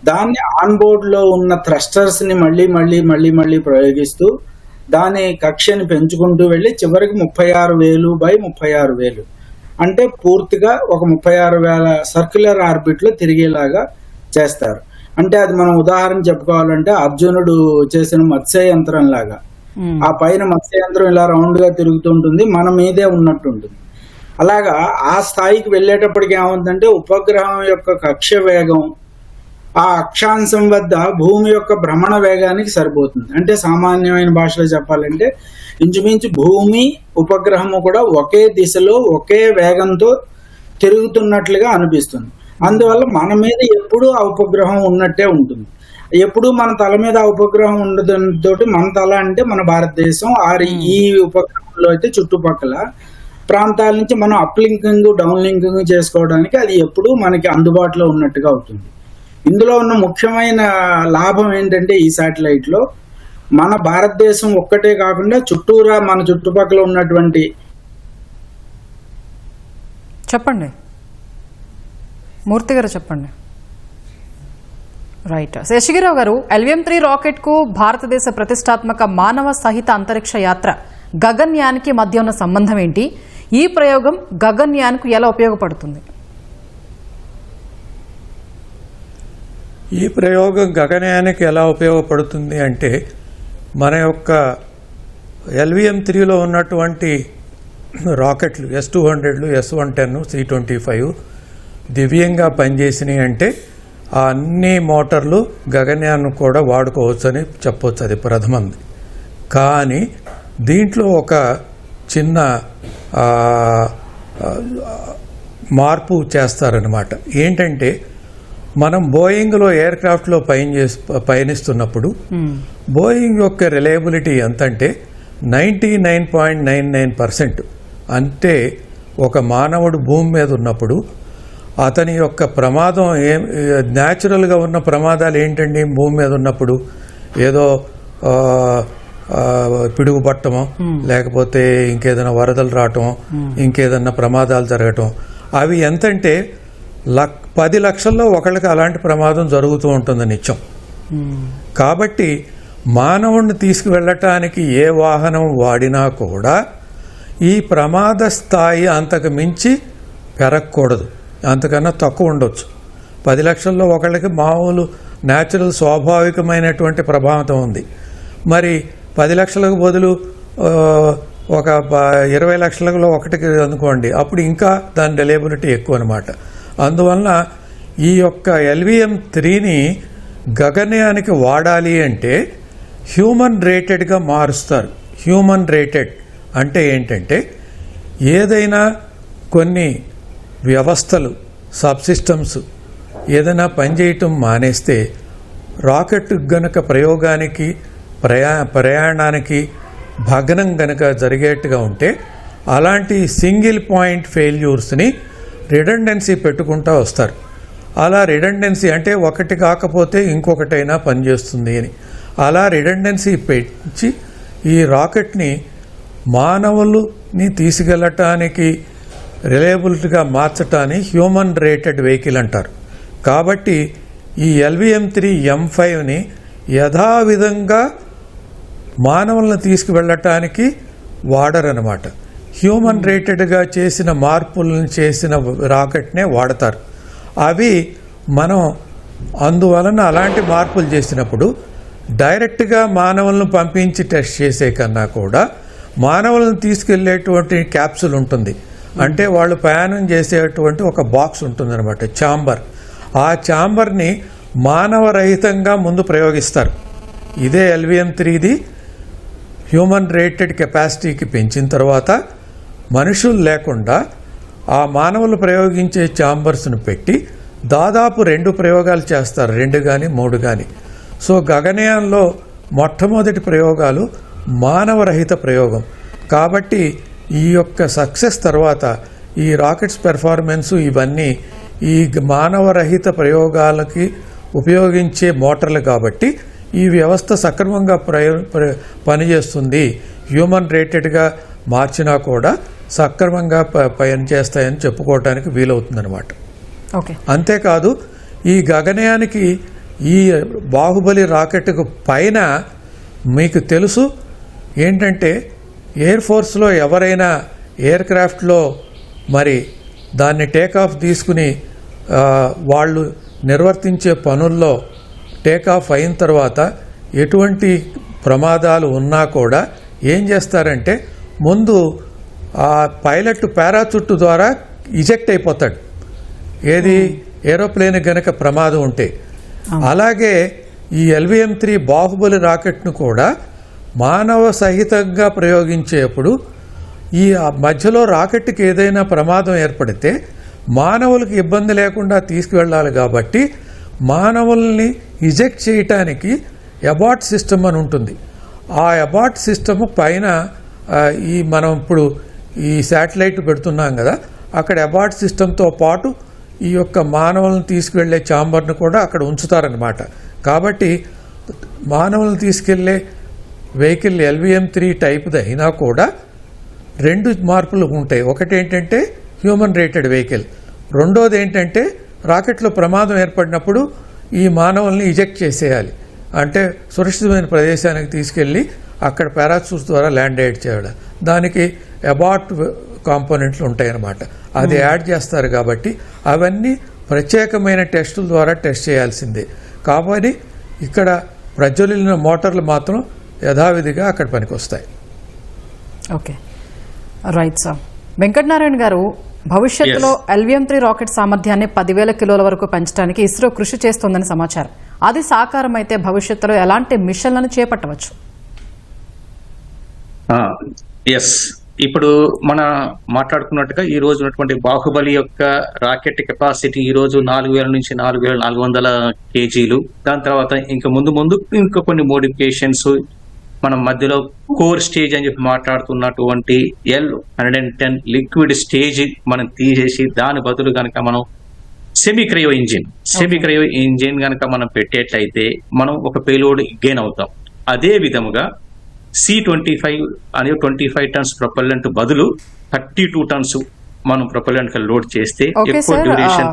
దాన్ని ఆన్ బోర్డ్ లో ఉన్న థ్రస్టర్స్ ని మళ్ళీ ప్రయోగిస్తూ దాని కక్షని పెంచుకుంటూ వెళ్లి చివరికి 36,000 by 36,000 అంటే పూర్తిగా ఒక 36,000 సర్క్యులర్ ఆర్బిట్ లో తిరిగేలాగా చేస్తారు. అంటే అది మనం ఉదాహరణ చెప్పుకోవాలంటే అర్జునుడు చేసిన మత్స్య యంత్రం లాగా, ఆ పైన మత్స్య యంత్రం ఇలా రౌండ్ గా తిరుగుతుంటుంది, మన మీదే ఉన్నట్టు ఉంటుంది. అలాగా ఆ స్థాయికి వెళ్ళేటప్పటికి ఏమవుతుందంటే ఉపగ్రహం యొక్క కక్ష వేగం ఆ అక్షాంశం వద్ద భూమి యొక్క భ్రమణ వేగానికి సరిపోతుంది. అంటే సామాన్యమైన భాషలో చెప్పాలంటే ఇంచుమించు భూమి ఉపగ్రహము కూడా ఒకే దిశలో ఒకే వేగంతో తిరుగుతున్నట్లుగా అనిపిస్తుంది. అందువల్ల మన మీద ఎప్పుడూ ఆ ఉపగ్రహం ఉన్నట్టే ఉంటుంది. ఎప్పుడు మన తల మీద ఆ ఉపగ్రహం ఉండడంతో, మన తల అంటే మన భారతదేశం, ఈ ఉపగ్రహంలో అయితే చుట్టుపక్కల ప్రాంతాల నుంచి మనం అప్ లింకింగ్ డౌన్ లింకింగ్ చేసుకోవడానికి అది ఎప్పుడూ మనకి అందుబాటులో ఉన్నట్టుగా అవుతుంది. ఇందులో ఉన్న ముఖ్యమైన లాభం ఏంటంటే ఈ శాటిలైట్ లో మన భారతదేశం ఒక్కటే కాకుండా చుట్టూరా మన చుట్టుపక్కల ఉన్నటువంటి చెప్పండి మూర్తి గారు, చెప్పండి. రైట్. శేషగిరిరావు గారు, LVM-3 రాకెట్ కు భారతదేశ ప్రతిష్టాత్మక మానవ సహిత అంతరిక్ష యాత్ర గగన్యాన్కి మధ్య ఉన్న సంబంధం ఏంటి? ఈ ప్రయోగం గగన్యాన్కు ఎలా ఉపయోగపడుతుంది? ఈ ప్రయోగం గగనయానికి ఎలా ఉపయోగపడుతుంది అంటే, మన యొక్క LVM-3లో ఉన్నటువంటి రాకెట్లు S-200, S-110, C-25 దివ్యంగా పనిచేసినాయి అంటే ఆ అన్ని మోటార్లు గగనయాన్ కూడా వాడుకోవచ్చని చెప్పవచ్చు. అది ప్రథమంది. కానీ దీంట్లో ఒక చిన్న మార్పు చేస్తారనమాట. ఏంటంటే, మనం బోయింగ్లో ఎయిర్క్రాఫ్ట్లో పయనిస్తున్నప్పుడు బోయింగ్ యొక్క రిలయబిలిటీ ఎంతంటే 99.99%. అంటే ఒక మానవుడు భూమి మీద ఉన్నప్పుడు అతని యొక్క ప్రమాదం న్యాచురల్గా ఉన్న ప్రమాదాలు ఏంటండి? భూమి మీద ఉన్నప్పుడు ఏదో పిడుగు పట్టమో, లేకపోతే ఇంకేదైనా వరదలు రావటం, ఇంకేదన్నా ప్రమాదాలు జరగటం, అవి ఎంతంటే 10 లక్షల్లో ఒకళ్ళకి అలాంటి ప్రమాదం జరుగుతూ ఉంటుంది నిత్యం. కాబట్టి మానవుణ్ణి తీసుకువెళ్ళటానికి ఏ వాహనం వాడినా కూడా ఈ ప్రమాద స్థాయి అంతకు మించి పెరగకూడదు, అంతకన్నా తక్కువ ఉండొచ్చు. 10 లక్షల్లో ఒకళ్ళకి మామూలు న్యాచురల్ స్వాభావికమైనటువంటి ప్రభావితం ఉంది. మరి 10 లక్షలకు బదులు ఒక 20 లక్షలలో ఒకటికి అనుకోండి, అప్పుడు ఇంకా దాని రిలయబిలిటీ ఎక్కువ అనమాట. అందువలన ఈ యొక్క LVM-3ని గగనయానికి వాడాలి అంటే హ్యూమన్ రేటెడ్గా మారుస్తారు. హ్యూమన్ రేటెడ్ అంటే ఏంటంటే, ఏదైనా కొన్ని వ్యవస్థలు, సబ్సిస్టమ్స్ ఏదైనా పనిచేయటం మానేస్తే రాకెట్ గనక ప్రయోగానికి ప్రయాణానికి భగ్నం గనక జరిగేట్టుగా ఉంటే అలాంటి సింగిల్ పాయింట్ ఫెయిల్యూర్స్ని రిడెండెన్సీ పెట్టుకుంటూ వస్తారు. అలా రిడెండెన్సీ అంటే ఒకటి కాకపోతే ఇంకొకటైనా పనిచేస్తుంది అని అలా రిడెండెన్సీ పెంచి ఈ రాకెట్ని మానవులని తీసుకెళ్ళటానికి రిలయబిలిటీగా మార్చటాన్ని హ్యూమన్ రేటెడ్ వెహికల్ అంటారు. కాబట్టి ఈ LVM-3 M5ని యథావిధంగా మానవులను తీసుకువెళ్ళటానికి వాడరనమాట. హ్యూమన్ రేటెడ్గా చేసిన మార్పులను చేసిన రాకెట్నే వాడతారు. అవి మనం అందువలన అలాంటి మార్పులు చేసినప్పుడు డైరెక్ట్గా మానవులను పంపించి టెస్ట్ చేసే కన్నా కూడా మానవులను తీసుకెళ్లేటువంటి క్యాప్సూల్ ఉంటుంది. అంటే వాళ్ళు ప్రయాణం చేసేటువంటి ఒక బాక్స్ ఉంటుందన్నమాట, ఛాంబర్. ఆ ఛాంబర్ని మానవరహితంగా ముందు ప్రయోగిస్తారు. ఇదే LVM-3ది హ్యూమన్ రేటెడ్ కెపాసిటీకి పెంచిన తర్వాత మనుషులు లేకుండా ఆ మానవులు ప్రయోగించే ఛాంబర్స్ను పెట్టి దాదాపు 2 ప్రయోగాలు చేస్తారు, 2 కానీ 3 కానీ. సో గగనయాన్లో మొట్టమొదటి ప్రయోగాలు మానవరహిత ప్రయోగం. కాబట్టి ఈ యొక్క సక్సెస్ తర్వాత ఈ రాకెట్స్ పెర్ఫార్మెన్స్ ఇవన్నీ ఈ మానవరహిత ప్రయోగాలకి ఉపయోగించే మోటార్లు కాబట్టి ఈ వ్యవస్థ సక్రమంగా పనిచేస్తుంది. హ్యూమన్ రేటెడ్గా మార్చినా కూడా సక్రమంగా పనిచేస్తాయని చెప్పుకోవడానికి వీలవుతుందన్నమాట. ఓకే. అంతేకాదు ఈ గగనయానికి ఈ బాహుబలి రాకెట్కు పైన మీకు తెలుసు ఏంటంటే ఎయిర్ ఫోర్స్లో ఎవరైనా ఎయిర్ క్రాఫ్ట్లో మరి దాన్ని టేకాఫ్ తీసుకుని వాళ్ళు నిర్వర్తించే పనుల్లో టేకాఫ్ అయిన తర్వాత ఎటువంటి ప్రమాదాలు ఉన్నా కూడా ఏం చేస్తారంటే ముందు ఆ పైలట్ పారాచూట్ ద్వారా ఇజెక్ట్ అయిపోతాడు, ఏది ఏరోప్లేన్ గనక ప్రమాదం ఉంటే. అలాగే ఈ LVM-3 బాహుబలి రాకెట్ను కూడా మానవ సహితంగా ప్రయోగించేప్పుడు ఈ మధ్యలో రాకెట్కి ఏదైనా ప్రమాదం ఏర్పడితే మానవులకు ఇబ్బంది లేకుండా తీసుకువెళ్ళాలి కాబట్టి మానవుల్ని ఇజెక్ట్ చేయటానికి అబార్ట్ సిస్టమ్ అని ఉంటుంది. ఆ అబార్ట్ సిస్టమ్ పైన ఈ మనం ఇప్పుడు ఈ శాటిలైట్ పెడుతున్నాం కదా, అక్కడ అబార్ట్ సిస్టంతో పాటు ఈ యొక్క మానవులను తీసుకువెళ్లే ఛాంబర్ను కూడా అక్కడ ఉంచుతారనమాట. కాబట్టి మానవులను తీసుకెళ్లే వెహికల్ LVM-3 టైప్ది అయినా కూడా 2 మార్పులు ఉంటాయి. ఒకటి ఏంటంటే హ్యూమన్ రేటెడ్ వెహికల్, రెండోది ఏంటంటే రాకెట్లో ప్రమాదం ఏర్పడినప్పుడు ఈ మానవుల్ని ఇజెక్ట్ చేసేయాలి, అంటే సురక్షితమైన ప్రదేశానికి తీసుకెళ్ళి అక్కడ పారాచూట్ ద్వారా ల్యాండ్ అయ్యేట్ చేయడం. దానికి అబార్ట్ కాంపోనెంట్లు ఉంటాయన్నమాట, అది యాడ్ చేస్తారు. కాబట్టి అవన్నీ ప్రత్యేకమైన టెస్టుల ద్వారా టెస్ట్ చేయాల్సిందే. కాబట్టి ఇక్కడ ప్రజ్వలిన మోటార్లు మాత్రం యథావిధిగా అక్కడ పనికొస్తాయి. Okay, right sir. వెంకటనారాయణ గారు, భవిష్యత్తులో LVM-3 రాకెట్ సామర్థ్యాన్ని 10,000 కిలోల వరకు పెంచడానికి ఇస్రో కృషి చేస్తోందని సమాచారం. అది సాకారం అయితే భవిష్యత్తులో ఎలాంటి మిషన్లను చేపట్టవచ్చు? ఎస్, ఇప్పుడు మన మాట్లాడుకున్నట్టుగా ఈ రోజు ఉన్నటువంటి బాహుబలి యొక్క రాకెట్ కెపాసిటీ ఈ రోజు 4,000 నుంచి 4,400 kgs. దాని తర్వాత ఇంకా ముందు ఇంకా కొన్ని మోడిఫికేషన్స్ మనం మధ్యలో కోర్ స్టేజ్ అని చెప్పి మాట్లాడుతున్నటువంటి L-110 లిక్విడ్ స్టేజ్ మనం తీసేసి దాని బదులు కనుక మనం సెమీ క్రయో ఇంజిన్ కనుక మనం పెట్టేట్లయితే మనం ఒక పేలోడ్ గెయిన్ అవుతాం. అదే విధముగా C-25 అనే 25 టన్స్ ప్రొపల్లెంట్ బదులు 32 టన్స్ మనం ప్రొపల్లెంట్ లోడ్ చేస్తే ఎక్కువ డ్యూరేషన్